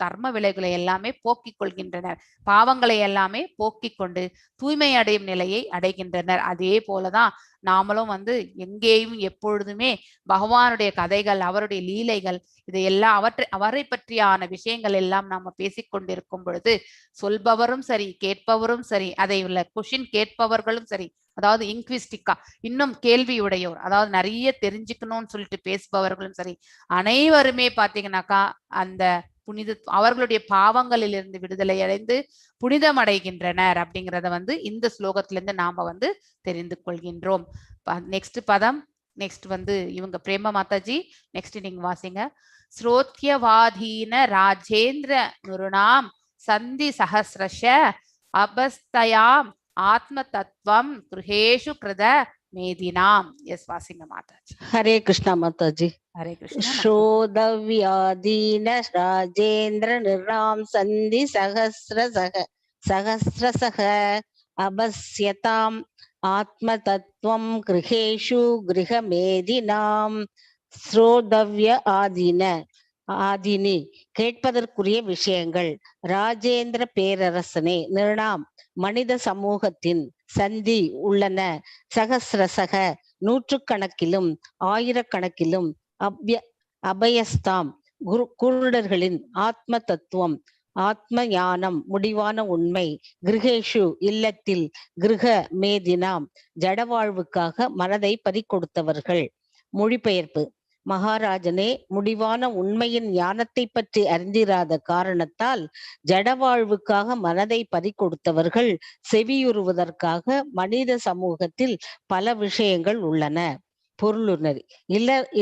கர்ம விளைவுகளை எல்லாமே போக்கிக் கொள்கின்றனர். பாவங்களை எல்லாமே போக்கிக் கொண்டு தூய்மை அடையும் நிலையை அடைகின்றனர். அதே போலதான் நாமளும் வந்து எங்கேயும் எப்பொழுதுமே பகவானுடைய கதைகள், அவருடைய லீலைகள், இதையெல்லாம் அவரை பற்றியான விஷயங்கள் எல்லாம் நாம பேசிக்கொண்டிருக்கும் பொழுது சொல்பவரும் சரி, கேட்பவரும் சரி, அதை உள்ள கொஷின் கேட்பவர்களும் சரி, அதாவது இன்க்விஸ்டிக்கா இன்னும் கேள்வியுடையோர், அதாவது நிறைய தெரிஞ்சுக்கணும்னு சொல்லிட்டு பேசுபவர்களும் சரி, அனைவருமே பாத்தீங்கன்னாக்கா அந்த அவர்களுடைய பாவங்களில் இருந்து விடுதலை அடைந்து புனிதம் அடைகின்றனர் அப்படிங்கிறத வந்து இந்த ஸ்லோகத்துல இருந்து நாம வந்து தெரிந்து கொள்கின்றோம். நெக்ஸ்ட் பதம், நெக்ஸ்ட் வந்து இவங்க பிரேம மாதாஜி, நெக்ஸ்ட் நீங்க வாசிங்க. ஸ்ரோத்யவாதீன ராஜேந்திர நுருணாம் சந்தி சஹஸ்ரஷ அபஸ்தயாம் ஆத்ம தத்துவம் கிருஹேஷு கிருத மேதினாம். எஸ் வாசிங்க மாதாஜி. ஹரே கிருஷ்ணா மாதாஜி. ஹரே கிருஷ்ணா. ஸ்ரோதவ்யாதீன ராஜேந்திர நிராம் சந்தி சகஸ்ரசக அபஸ்யதாம் ஆத்ம தத்துவம் கிருஹேஷு கிருஹமேதினாம். ஸ்ரோதவ்ய ஆதினி கேட்பதற்குரிய விஷயங்கள். ராஜேந்திர பேரரசனே, நிர்ணாம் மனித சமூகத்தின், சந்தி உள்ளன, சகஸ்ரசக நூற்றுக்கணக்கிலும் ஆயிரக்கணக்கிலும், அபயஸ்தாம் குருடர்களின், ஆத்ம தத்துவம் ஆத்ம ஞானம் முடிவான உண்மை, கிருஹேஷு இல்லத்தில், கிருஹ மேதினாம் ஜடவாழ்வுக்காக மனதை பறிகொடுத்தவர்கள். மொழிபெயர்ப்பு. மகாராஜனே, முடிவான உண்மையின் ஞானத்தை பற்றி அறிந்திராத காரணத்தால் ஜடவாழ்வுக்காக மனதை பறிகொடுத்தவர்கள் செவியுறுவதற்காக மனித சமூகத்தில் பல விஷயங்கள் உள்ளன. பொருளுணரி.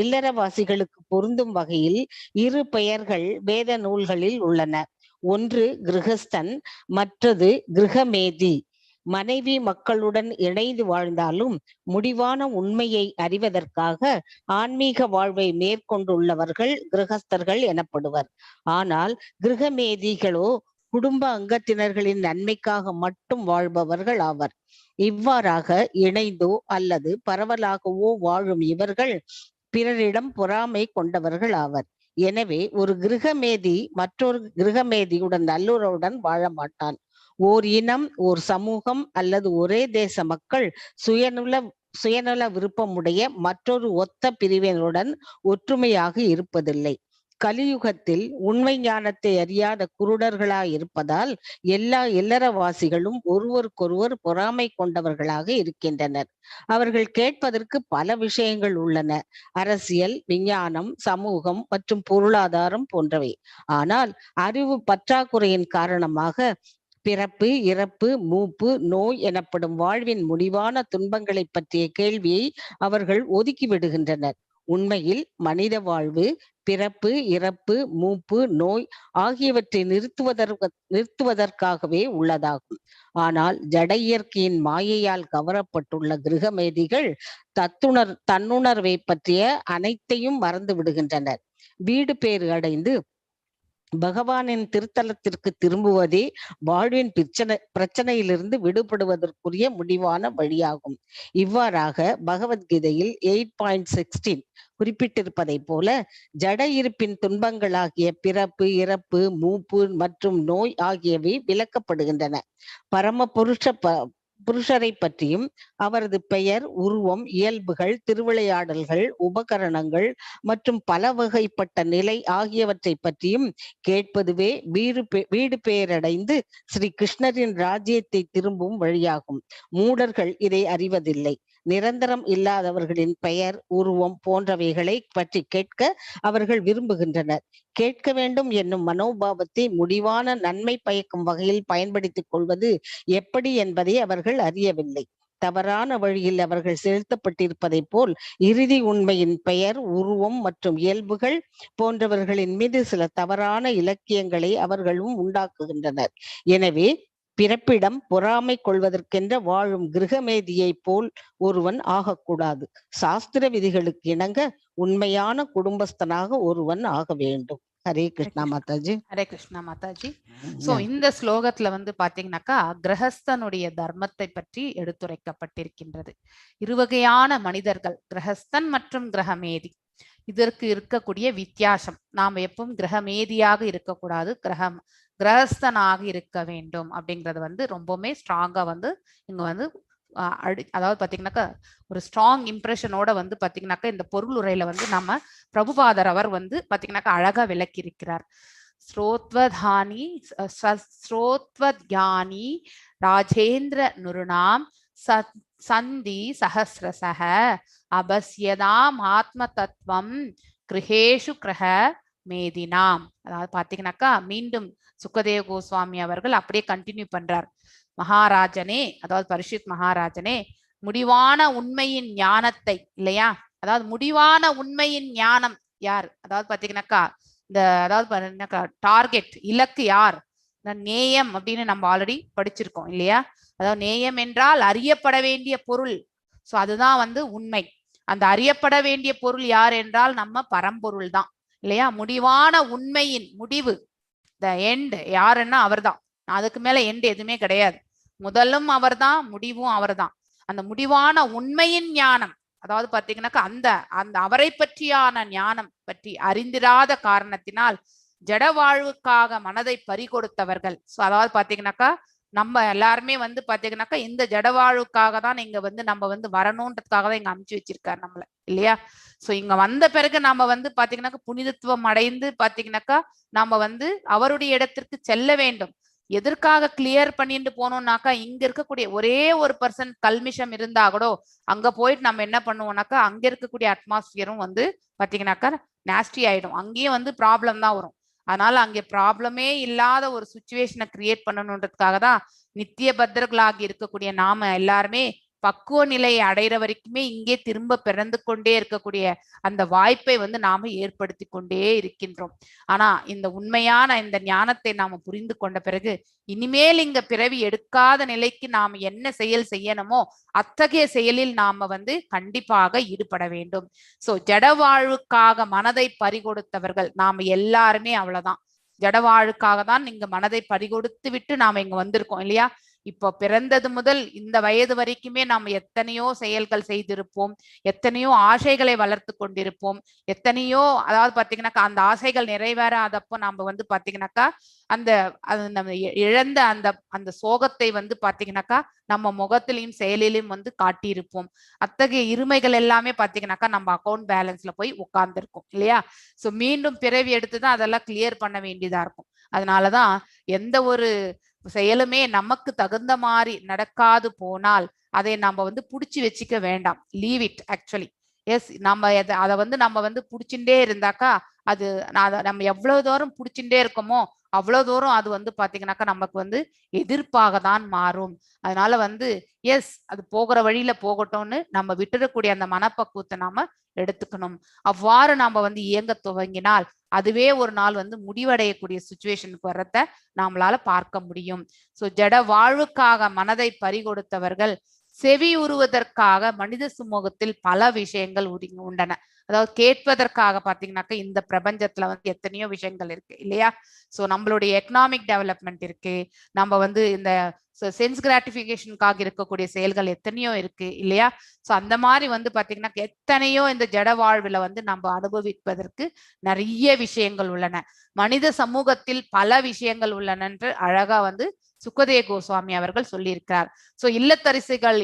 இல்லறவாசிகளுக்கு பொருந்தும் வகையில் இரு பெயர்கள் வேத நூல்களில் உள்ளன. ஒன்று கிருஹஸ்தன், மற்றது கிருஹமேதி. மனைவி மக்களுடன் இணைந்து வாழ்ந்தாலும் முடிவான உண்மையை அறிவதற்காக ஆன்மீக வாழ்வை மேற்கொண்டுள்ளவர்கள் கிரகஸ்தர்கள் எனப்படுவர். ஆனால் கிருஹமேதிகளோ குடும்ப அங்கத்தினர்களின் நன்மைக்காக மட்டும் வாழ்பவர்கள் ஆவர். இவ்வாறாக இணைந்தோ அல்லது பரவலாகவோ வாழும் இவர்கள் பிறரிடம் பொறாமை கொண்டவர்கள் ஆவர். எனவே ஒரு கிருஹமேதி மற்றொரு கிருஹமேதியுடன் நல்லுறவுடன் வாழ மாட்டான். ஓர் இனம், ஓர் சமூகம் அல்லது ஒரே தேச மக்கள் சுயநல விருப்பமுடைய மற்றொரு ஒத்த பிரிவினருடன் ஒற்றுமையாக இருப்பதில்லை. கலியுகத்தில் உண்மை ஞானத்தை அறியாத குருடர்களாய் இருப்பதால் எல்லா இல்லறவாசிகளும் ஒருவருக்கொருவர் பொறாமை கொண்டவர்களாக இருக்கின்றனர். அவர்கள் கேட்பதற்கு பல விஷயங்கள் உள்ளன, அரசியல், விஞ்ஞானம், சமூகம் மற்றும் பொருளாதாரம் போன்றவை. ஆனால் அறிவு பற்றாக்குறையின் காரணமாக பிறப்பு, இறப்பு, மூப்பு, நோய் எனப்படும் வாழ்வின் முடிவான துன்பங்களை பற்றிய கேள்வியை அவர்கள் ஒதுக்கி விடுகின்றனர். உண்மையில் மனித வாழ்வு பிறப்பு, இறப்பு, மூப்பு, நோய் ஆகியவற்றை நிறுத்துவதற்காகவே உள்ளதாகும். ஆனால் ஜட இயற்கையின் மாயையால் கவரப்பட்டுள்ள கிருஹமேதிகள் தன்னுணர்வை பற்றிய அனைத்தையும் மறந்து விடுகின்றனர். வீடு பேறு அடைந்து பகவானின் திருத்தலத்திற்கு திரும்புவதே வாழ்வின் பிரச்சனையிலிருந்து விடுபடுவதற்குரிய முடிவான வழியாகும். இவ்வாறாக பகவத்கீதையில் 8.16 குறிப்பிட்டிருப்பதை போல ஜட இருப்பின் துன்பங்களாகிய பிறப்பு, இறப்பு, மூப்பு மற்றும் நோய் ஆகியவை விளக்கப்படுகின்றன. பரம புருஷரை பற்றியும் அவரது பெயர், உருவம், இயல்புகள், திருவிளையாடல்கள், உபகரணங்கள் மற்றும் பல வகைப்பட்ட நிலை ஆகியவற்றை பற்றியும் கேட்பதுவே வீடு பேரடைந்து ஸ்ரீ கிருஷ்ணரின் ராஜ்யத்தை திரும்பும் வழியாகும். மூடர்கள் இதை அறிவதில்லை. நிரந்தரம் இல்லாதவர்களின் பெயர், உருவம் போன்றவைகளை பற்றி கேட்க அவர்கள் விரும்புகின்றனர். கேட்க வேண்டும் என்னும் மனோபாவத்தை முடிவான நன்மை பயக்கும் வகையில் பயன்படுத்திக் கொள்வது எப்படி என்பதை அவர்கள் அறியவில்லை. தவறான வழியில் அவர்கள் செலுத்தப்பட்டிருப்பதை போல் இறுதி உண்மையின் பெயர், உருவம் மற்றும் இயல்புகள் போன்றவர்களின் மீது சில தவறான இலக்கியங்களை அவர்களும் உண்டாக்குகின்றனர். எனவே பிறப்பிடம் பொறாமை கொள்வதற்கென்ற வாழும் கிரகமேதியை போல் ஒருவன் ஆகக்கூடாது. சாஸ்திர விதிகளுக்கு இணங்க உண்மையான குடும்பஸ்தனாக ஒருவன் ஆக வேண்டும். ஹரே கிருஷ்ணா மாதாஜி. ஹரே கிருஷ்ணா மாதாஜி. சோ இந்த ஸ்லோகத்துல வந்து பாத்தீங்கன்னாக்கா கிரகஸ்தனுடைய தர்மத்தை பற்றி எடுத்துரைக்கப்பட்டிருக்கின்றது. இருவகையான மனிதர்கள், கிரகஸ்தன் மற்றும் கிரகமேதி. இதற்கு இருக்கக்கூடிய வித்தியாசம், நாம் எப்பவும் கிரகமேதியாக இருக்கக்கூடாது, கிரகஸ்தனாக இருக்க வேண்டும் அப்படிங்கறது வந்து ரொம்பவுமே ஸ்ட்ராங்கா வந்து இங்க வந்து அதாவது பாத்தீங்கன்னாக்கா ஒரு ஸ்ட்ராங் இம்ப்ரெஷனோட வந்து பாத்தீங்கன்னாக்கா இந்த பொருள் உரையில வந்து நம்ம பிரபுபாதர் அவர் வந்து பாத்தீங்கன்னாக்கா அழகா விளக்கி இருக்கிறார். ஸ்ரோத்வத்யானி ராஜேந்திர நுருணாம் சந்தி சஹஸ்ரசஹ அபஸ்யதாம் ஆத்ம தத்துவம் கிரகேஷு கிரக மேதினாம். அதாவது பாத்தீங்கன்னாக்கா மீண்டும் சுக்கதேவ கோஸ்வாமி அவர்கள் அப்படியே கண்டினியூ பண்றார். மகாராஜனே, அதாவது பரிஷித் மகாராஜனே, முடிவான உண்மையின் ஞானத்தை, இல்லையா, அதாவது முடிவான உண்மையின் ஞானம் யார், அதாவது பாத்தீங்கன்னாக்கா இந்த அதாவது பாத்தீங்கன்னாக்கா டார்கெட், இலக்கு யார், நேயம் அப்படின்னு நம்ம ஆல்ரெடி படிச்சிருக்கோம் இல்லையா. அதாவது நேயம் என்றால் அறியப்பட வேண்டிய பொருள். சோ அதுதான் வந்து உண்மை. அந்த அறியப்பட வேண்டிய பொருள் யார் என்றால் நம்ம பரம்பொருள் தான் இல்லையா. முடிவான உண்மையின் முடிவு, த எண்ட் யாருன்னா அவர் தான். அதுக்கு மேல எண்ட் எதுவுமே கிடையாது. முதலும் அவர் தான், முடிவும் அவர் தான். அந்த முடிவான உண்மையின் ஞானம், அதாவது பாத்தீங்கன்னாக்கா அந்த அந்த அவரை பற்றியான ஞானம் பற்றி அறிந்திராத காரணத்தினால் ஜட வாழ்வுக்காக மனதை பறிகொடுத்தவர்கள். ஸோ அதாவது பாத்தீங்கன்னாக்கா நம்ம எல்லாருமே வந்து பாத்தீங்கன்னாக்கா இந்த ஜட வாழ்வுக்காக தான் இங்க வந்து நம்ம வந்து வரணுன்றதுக்காக தான் இங்க அனுப்பிச்சு வச்சிருக்காரு நம்மள, இல்லையா. சோ இங்க வந்த பிறகு நம்ம வந்து பாத்தீங்கன்னாக்கா புனிதத்துவம் அடைந்து பாத்தீங்கன்னாக்கா நம்ம வந்து அவருடைய இடத்திற்கு செல்ல வேண்டும். எதற்காக கிளியர் பண்ணிட்டு போனோம்னாக்கா இங்க இருக்கக்கூடிய ஒரே ஒரு பர்சன்ட் கல்மிஷம் இருந்தா கூட அங்க போயிட்டு நம்ம என்ன பண்ணுவோம்னாக்கா அங்க இருக்கக்கூடிய அட்மாஸ்பியரும் வந்து பாத்தீங்கன்னாக்கா நாஸ்டி ஆயிடும். அங்கேயும் வந்து ப்ராப்ளம் தான் வரும். அதனால அங்கே ப்ராப்ளமே இல்லாத ஒரு சுச்சுவேஷனை கிரியேட் பண்ணணுன்றதுக்காக தான் நித்திய பத்திரர்களாகி இருக்கக்கூடிய நாம எல்லாருமே பக்குவ நிலையை அடைகிற வரைக்குமே இங்கே திரும்ப பிறந்து கொண்டே இருக்கக்கூடிய அந்த வாய்ப்பை வந்து நாம ஏற்படுத்தி கொண்டே இருக்கின்றோம். ஆனா இந்த உண்மையான இந்த ஞானத்தை நாம புரிந்து கொண்ட பிறகு இனிமேல் இங்க பிறவி எடுக்காத நிலைக்கு நாம் என்ன செயல் செய்யணுமோ அத்தகைய செயலில் நாம வந்து கண்டிப்பாக ஈடுபட வேண்டும். சோ ஜட வாழ்வுக்காக மனதை பறிகொடுத்தவர்கள் நாம எல்லாருமே அவ்வளவுதான். ஜட வாழ்வுக்காக தான் இங்க மனதை பறிகொடுத்து விட்டு நாம இங்க வந்திருக்கோம் இல்லையா. இப்போ பிறந்தது முதல் இந்த வயது வரைக்குமே நாம் எத்தனையோ செயல்கள் செய்திருப்போம், எத்தனையோ ஆசைகளை வளர்த்து கொண்டிருப்போம், எத்தனையோ அதாவது பாத்தீங்கன்னாக்கா அந்த ஆசைகள் நிறைவேறாதப்போ நாம வந்து பாத்தீங்கன்னாக்கா அந்த நம்ம இழந்த அந்த அந்த சோகத்தை வந்து பாத்தீங்கன்னாக்கா நம்ம முகத்திலையும் செயலிலும் வந்து காட்டியிருப்போம். அத்தகைய இருமைகள் எல்லாமே பாத்தீங்கன்னாக்கா நம்ம அக்கௌண்ட் பேலன்ஸ்ல போய் உட்கார்ந்துருக்கும் இல்லையா. சோ மீண்டும் பிறவி எடுத்துதான் அதெல்லாம் கிளியர் பண்ண வேண்டியதா இருக்கும். அதனாலதான் எந்த ஒரு செயலுமே நமக்கு தகுந்த மாதிரி நடக்காது போனால் அதை நம்ம வந்து புடிச்சு வச்சுக்க வேண்டாம். Leave it. ஆக்சுவலி எஸ், நம்ம அதை வந்து நம்ம வந்து புடிச்சுட்டே இருந்தாக்கா அது நம்ம எவ்வளவு தூரம் புடிச்சுட்டே இருக்கோமோ அவ்வளவு தூரம் அது வந்து பாத்தீங்கன்னாக்கா நமக்கு வந்து எதிர்ப்பாக தான் மாறும். அதனால வந்து எஸ், அது போகிற வழியில போகட்டும்னு நம்ம விட்டுறக்கூடிய அந்த மனப்பக்குவத்தை நாம எடுத்துக்கணும். அவ்வாறு நாம வந்து இயங்க துவங்கினால் அதுவே ஒரு நாள் வந்து முடிவடையக்கூடிய சுச்சுவேஷனுக்கு வர்றத நம்மளால பார்க்க முடியும். சோ ஜட வாழ்வுக்காக மனதை பறிகொடுத்தவர்கள் செவி உறுவதற்காக மனித சமூகத்தில் பல விஷயங்கள் உண்டன. அதாவது கேட்பதற்காக பாத்தீங்கன்னாக்கா இந்த பிரபஞ்சத்துல வந்து எத்தனையோ விஷயங்கள் இருக்கு இல்லையா. சோ நம்மளுடைய எக்கனாமிக் டெவலப்மெண்ட் இருக்கு, நம்ம வந்து இந்த சென்ஸ் கிராட்டிபிகேஷனுக்காக இருக்கக்கூடிய செயல்கள் எத்தனையோ இருக்கு இல்லையா? சோ அந்த மாதிரி வந்து பாத்தீங்கன்னா எத்தனையோ இந்த ஜட வாழ்வுல வந்து நம்ம அனுபவிப்பதற்கு நிறைய விஷயங்கள் உள்ளன. மனித சமூகத்தில் பல விஷயங்கள் உள்ளன என்று அழகா வந்து சுகதேவ கோஸ்வாமி அவர்கள் சொல்லியிருக்கிறார். சோ இல்லத்தரசிகள்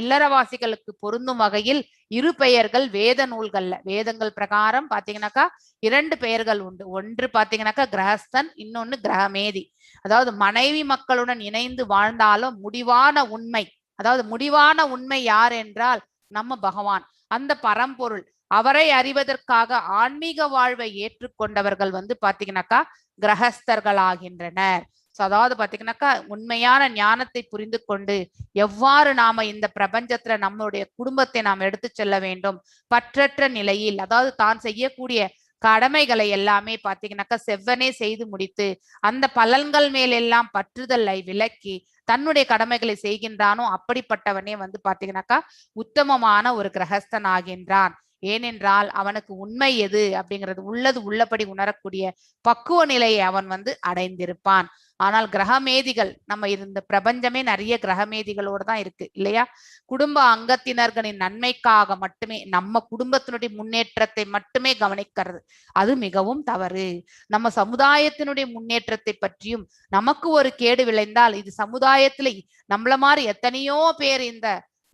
இல்லறவாசிகளுக்கு பொருந்தும் வகையில் இரு பெயர்கள் வேத நூல்கள்ல வேதங்கள் பிரகாரம் பாத்தீங்கன்னாக்கா 2 பெயர்கள் உண்டு. ஒன்று பாத்தீங்கன்னாக்கா கிரகஸ்தன், இன்னொன்னு கிரகமேதி. அதாவது மனைவி மக்களுடன் இணைந்து வாழ்ந்தாலும் முடிவான உண்மை, அதாவது முடிவான உண்மை யார் என்றால் நம்ம பகவான், அந்த பரம்பொருள். அவரை அறிவதற்காக ஆன்மீக வாழ்வை ஏற்றுக்கொண்டவர்கள் வந்து பாத்தீங்கன்னாக்கா கிரகஸ்தர்கள் ஆகின்றனர். அதாவது பாத்தீங்கன்னாக்கா உண்மையான ஞானத்தை புரிந்து கொண்டு எவ்வாறு நாம இந்த பிரபஞ்சத்துல நம்மளுடைய குடும்பத்தை நாம் எடுத்து செல்ல வேண்டும் பற்றற்ற நிலையில், அதாவது தான் செய்யக்கூடிய கடமைகளை எல்லாமே பாத்தீங்கன்னாக்கா செவ்வனே செய்து முடித்து அந்த பலன்கள் மேலெல்லாம் பற்றுதலை விலக்கி தன்னுடைய கடமைகளை செய்கின்றானோ அப்படிப்பட்டவனே வந்து பாத்தீங்கன்னாக்கா உத்தமமான ஒரு கிரகஸ்தன் ஆகின்றான். ஏனென்றால் அவனுக்கு உண்மை எது அப்படிங்கிறது உள்ளது உள்ளபடி உணரக்கூடிய பக்குவ நிலையை அவன் வந்து அடைந்திருப்பான். ஆனால் கிரகமேதிகள், நம்ம இருந்த பிரபஞ்சமே நிறைய கிரகமேதிகளோடு தான் இருக்கு இல்லையா? குடும்ப அங்கத்தினர்களின் நன்மைக்காக மட்டுமே, நம்ம குடும்பத்தினுடைய முன்னேற்றத்தை மட்டுமே கவனிக்கிறது, அது மிகவும் தவறு. நம்ம சமுதாயத்தினுடைய முன்னேற்றத்தை பற்றியும், நமக்கு ஒரு கேடு விளைந்தால் இது சமுதாயத்துல நம்மள மாதிரி எத்தனையோ பேர்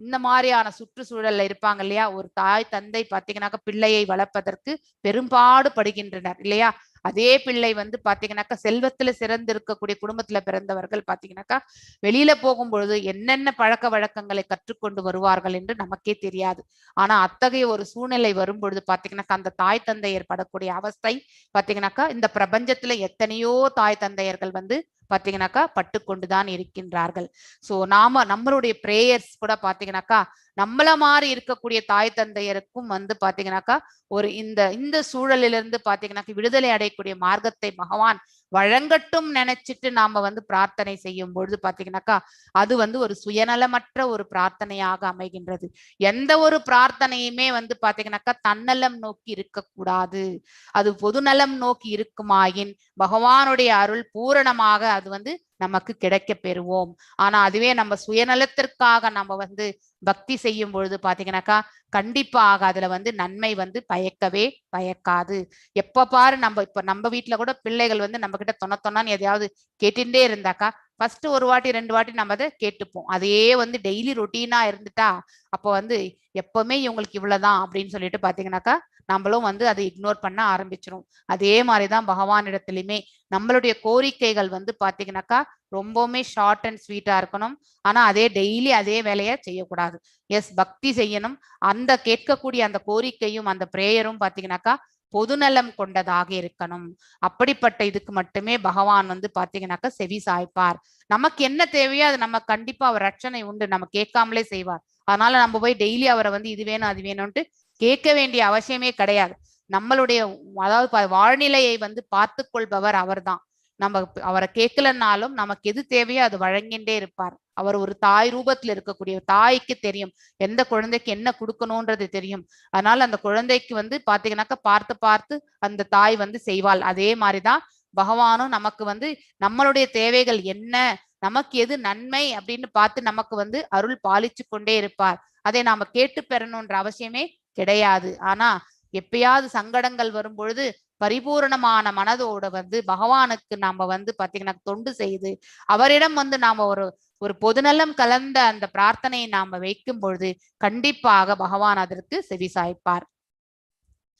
இந்த மாதிரியான சுற்றுச்சூழல்ல இருப்பாங்க இல்லையா? ஒரு தாய் தந்தை பாத்தீங்கன்னாக்கா பிள்ளையை வளர்ப்பதற்கு பெரும்பாடு படுகின்றனர் இல்லையா? அதே பிள்ளை வந்து பாத்தீங்கன்னாக்கா செல்வத்துல சிறந்து இருக்கக்கூடிய குடும்பத்துல பிறந்தவர்கள் பாத்தீங்கன்னாக்கா வெளியில போகும்பொழுது என்னென்ன பழக்க வழக்கங்களை கற்றுக்கொண்டு வருவார்கள் என்று நமக்கே தெரியாது. ஆனா அத்தகைய ஒரு சூழ்நிலை வரும்பொழுது பாத்தீங்கன்னாக்கா அந்த தாய் தந்தையர் படக்கூடிய அவஸ்தை பாத்தீங்கன்னாக்கா இந்த பிரபஞ்சத்துல எத்தனையோ தாய் தந்தையர்கள் வந்து பாத்தீங்கன்னாக்கா பட்டுக்கொண்டுதான் இருக்கின்றார்கள். சோ நம்மளுடைய பிரேயர்ஸ் கூட பாத்தீங்கன்னாக்கா நம்மள மாதிரி இருக்கக்கூடிய தாய் தந்தையருக்கும் வந்து பாத்தீங்கன்னாக்கா ஒரு இந்த சூழலிலிருந்து பாத்தீங்கன்னாக்கா விடுதலை அடையக்கூடிய மார்க்கத்தை பகவான் வழங்கட்டும் நினைச்சிட்டு நாம வந்து பிரார்த்தனை செய்யும் பொழுது பாத்தீங்கன்னாக்கா அது வந்து ஒரு சுயநலமற்ற ஒரு பிரார்த்தனையாக அமைகின்றது. எந்த ஒரு பிரார்த்தனையுமே வந்து பாத்தீங்கன்னாக்கா தன்னலம் நோக்கி இருக்கக்கூடாது, அது பொதுநலம் நோக்கி இருக்குமாயின் பகவானுடைய அருள் பூரணமாக அது வந்து நமக்கு கிடைக்க பெறுவோம். ஆனா அதுவே நம்ம சுயநலத்திற்காக நம்ம வந்து பக்தி செய்யும் பொழுது பாத்தீங்கன்னாக்கா கண்டிப்பாக அதுல வந்து நன்மை வந்து பயக்கவே பயக்காது. எப்ப பாரு நம்ம வீட்டுல கூட பிள்ளைகள் வந்து நம்ம கிட்ட தொண்ணன்னு எதையாவது கேட்டுட்டே இருந்தாக்கா ஃபர்ஸ்ட் ஒரு வாட்டி 2 வாட்டி நம்ம அதை கேட்டுப்போம். அதையே வந்து டெய்லி ரொட்டீனா இருந்துட்டா அப்ப வந்து எப்பவுமே இவங்களுக்கு இவ்வளவுதான் அப்படின்னு சொல்லிட்டு பாத்தீங்கன்னாக்கா நம்மளும் வந்து அதை இக்னோர் பண்ண ஆரம்பிச்சிரும். அதே மாதிரிதான் பகவானிடத்திலுமே நம்மளுடைய கோரிக்கைகள் வந்து பாத்தீங்கன்னாக்கா ரொம்பவுமே ஷார்ட் அண்ட் ஸ்வீட்டா இருக்கணும். ஆனா அதே டெய்லி அதே வேலையை செய்யக்கூடாது. எஸ், பக்தி செய்யணும். அந்த கேட்கக்கூடிய அந்த கோரிக்கையும் அந்த பிரேயரும் பாத்தீங்கன்னாக்கா பொதுநலம் கொண்டதாக இருக்கணும். அப்படிப்பட்ட இதுக்கு மட்டுமே பகவான் வந்து பாத்தீங்கன்னாக்கா செவி சாய்ப்பார். நமக்கு என்ன தேவையோ அது நம்ம கண்டிப்பா அவர் ரட்சணை உண்டு, நம்ம கேட்காமலே செய்வார். அதனால நம்ம போய் டெய்லி அவரை வந்து இது வேணும் அது வேணும்ட்டு கேட்க வேண்டிய அவசியமே கிடையாது. நம்மளுடைய அதாவது வாழ்நிலையை வந்து பார்த்து கொள்பவர் அவர் தான். நம்ம அவரை கேட்கலன்னாலும் நமக்கு எது தேவையோ அது வழங்கின்றே இருப்பார். அவர் ஒரு தாய் ரூபத்துல இருக்கக்கூடிய தாய்க்கு தெரியும் எந்த குழந்தைக்கு என்ன கொடுக்கணும்ன்றது தெரியும். அதனால அந்த குழந்தைக்கு வந்து பாத்தீங்கன்னாக்கா பார்த்து பார்த்து அந்த தாய் வந்து செய்வாள். அதே மாதிரிதான் பகவானும் நமக்கு வந்து நம்மளுடைய தேவைகள் என்ன, நமக்கு எது நன்மை அப்படின்னு பார்த்து நமக்கு வந்து அருள் பாலிச்சு கொண்டே இருப்பார். அதை நாம கேட்டு பெறணும்ன்ற அவசியமே கிடையாது. ஆனா எப்பயாவது சங்கடங்கள் வரும் பொழுது பரிபூரணமான மனதோட வந்து பகவானுக்கு நாம வந்து பாத்தீங்கன்னா தொண்டு செய்து அவரிடம் வந்து நாம ஒரு பொதுநலம் கலந்த அந்த பிரார்த்தனையை நாம வைக்கும் பொழுது கண்டிப்பாக பகவான் அதற்கு செவி சாய்ப்பார்.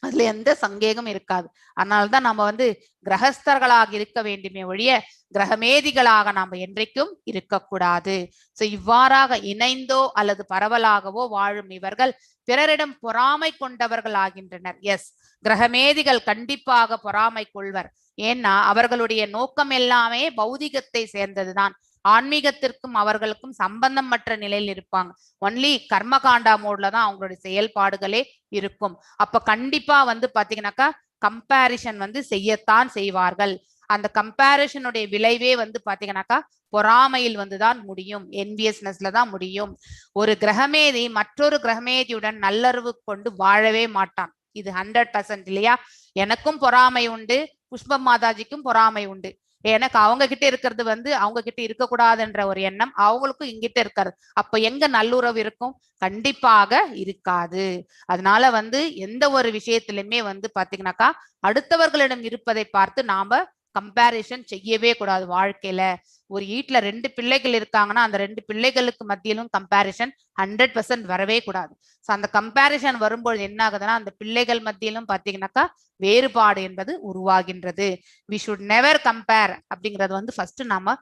அதுல எந்த சந்தேகமும் இருக்காது. அதனால்தான் நம்ம வந்து கிரகஸ்தர்களாக இருக்க வேண்டுமே ஒழிய கிரகமேதிகளாக நாம என்றைக்கும் இருக்கக்கூடாது. சோ இவ்வாறாக இணைந்தோ அல்லது பரவலாகவோ வாழும் இவர்கள் பிறரிடம் பொறாமை கொண்டவர்கள் ஆகின்றனர். எஸ், கிரகமேதிகள் கண்டிப்பாக பொறாமை கொள்வர். ஏன்னா அவர்களுடைய நோக்கம் எல்லாமே பௌதிகத்தை சேர்ந்ததுதான். ஆன்மீகத்திற்கும் அவர்களுக்கும் சம்பந்தமற்ற நிலையில் இருப்பாங்க. ஒன்லி கர்மகாண்டா மோட்ல தான் அவங்களுடைய செயல்பாடுகளே இருக்கும். அப்ப கண்டிப்பா வந்து பாத்தீங்கன்னாக்கா கம்பேரிஷன் வந்து செய்யத்தான் செய்வார்கள். அந்த கம்பேரிஷனுடைய விளைவே வந்து பாத்தீங்கன்னாக்கா பொறாமையில் வந்துதான் முடியும், என்வியஸ்னஸ்ல தான் முடியும். ஒரு கிரகமேதி மற்றொரு கிரகமேதியுடன் நல்லறிவு கொண்டு வாழவே மாட்டான். இது 100% இல்லையா? எனக்கும் பொறாமை உண்டு, புஷ்ப மாதாஜிக்கும் பொறாமை உண்டு. எனக்கு அவங்க கிட்ட இருக்கிறது வந்து அவங்க கிட்ட இருக்கக்கூடாதுன்ற ஒரு எண்ணம் அவங்களுக்கும் இங்கிட்ட இருக்காது. அப்ப எங்க நல்லுறவு இருக்கும்? கண்டிப்பாக இருக்காது. அதனால வந்து எந்த ஒரு விஷயத்திலுமே வந்து பாத்தீங்கன்னாக்கா அடுத்தவர்களிடம் இருப்பதை பார்த்து நாம கம்பேரிசன் செய்யவே கூடாது வாழ்க்கையில. ஒரு வீட்டுல 2 பிள்ளைகள் இருக்காங்கன்னா அந்த 2 பிள்ளைகளுக்கு மத்தியிலும் கம்பேரிசன் 100% வரவே கூடாது. ஸோ அந்த கம்பேரிசன் வரும்போது என்ன ஆகுதுன்னா அந்த பிள்ளைகள் மத்தியிலும் பாத்தீங்கன்னாக்கா வேறுபாடு என்பது உருவாகின்றது. வி ஷுட் நெவர் கம்பேர் அப்படிங்கறது வந்து ஃபர்ஸ்ட் நாம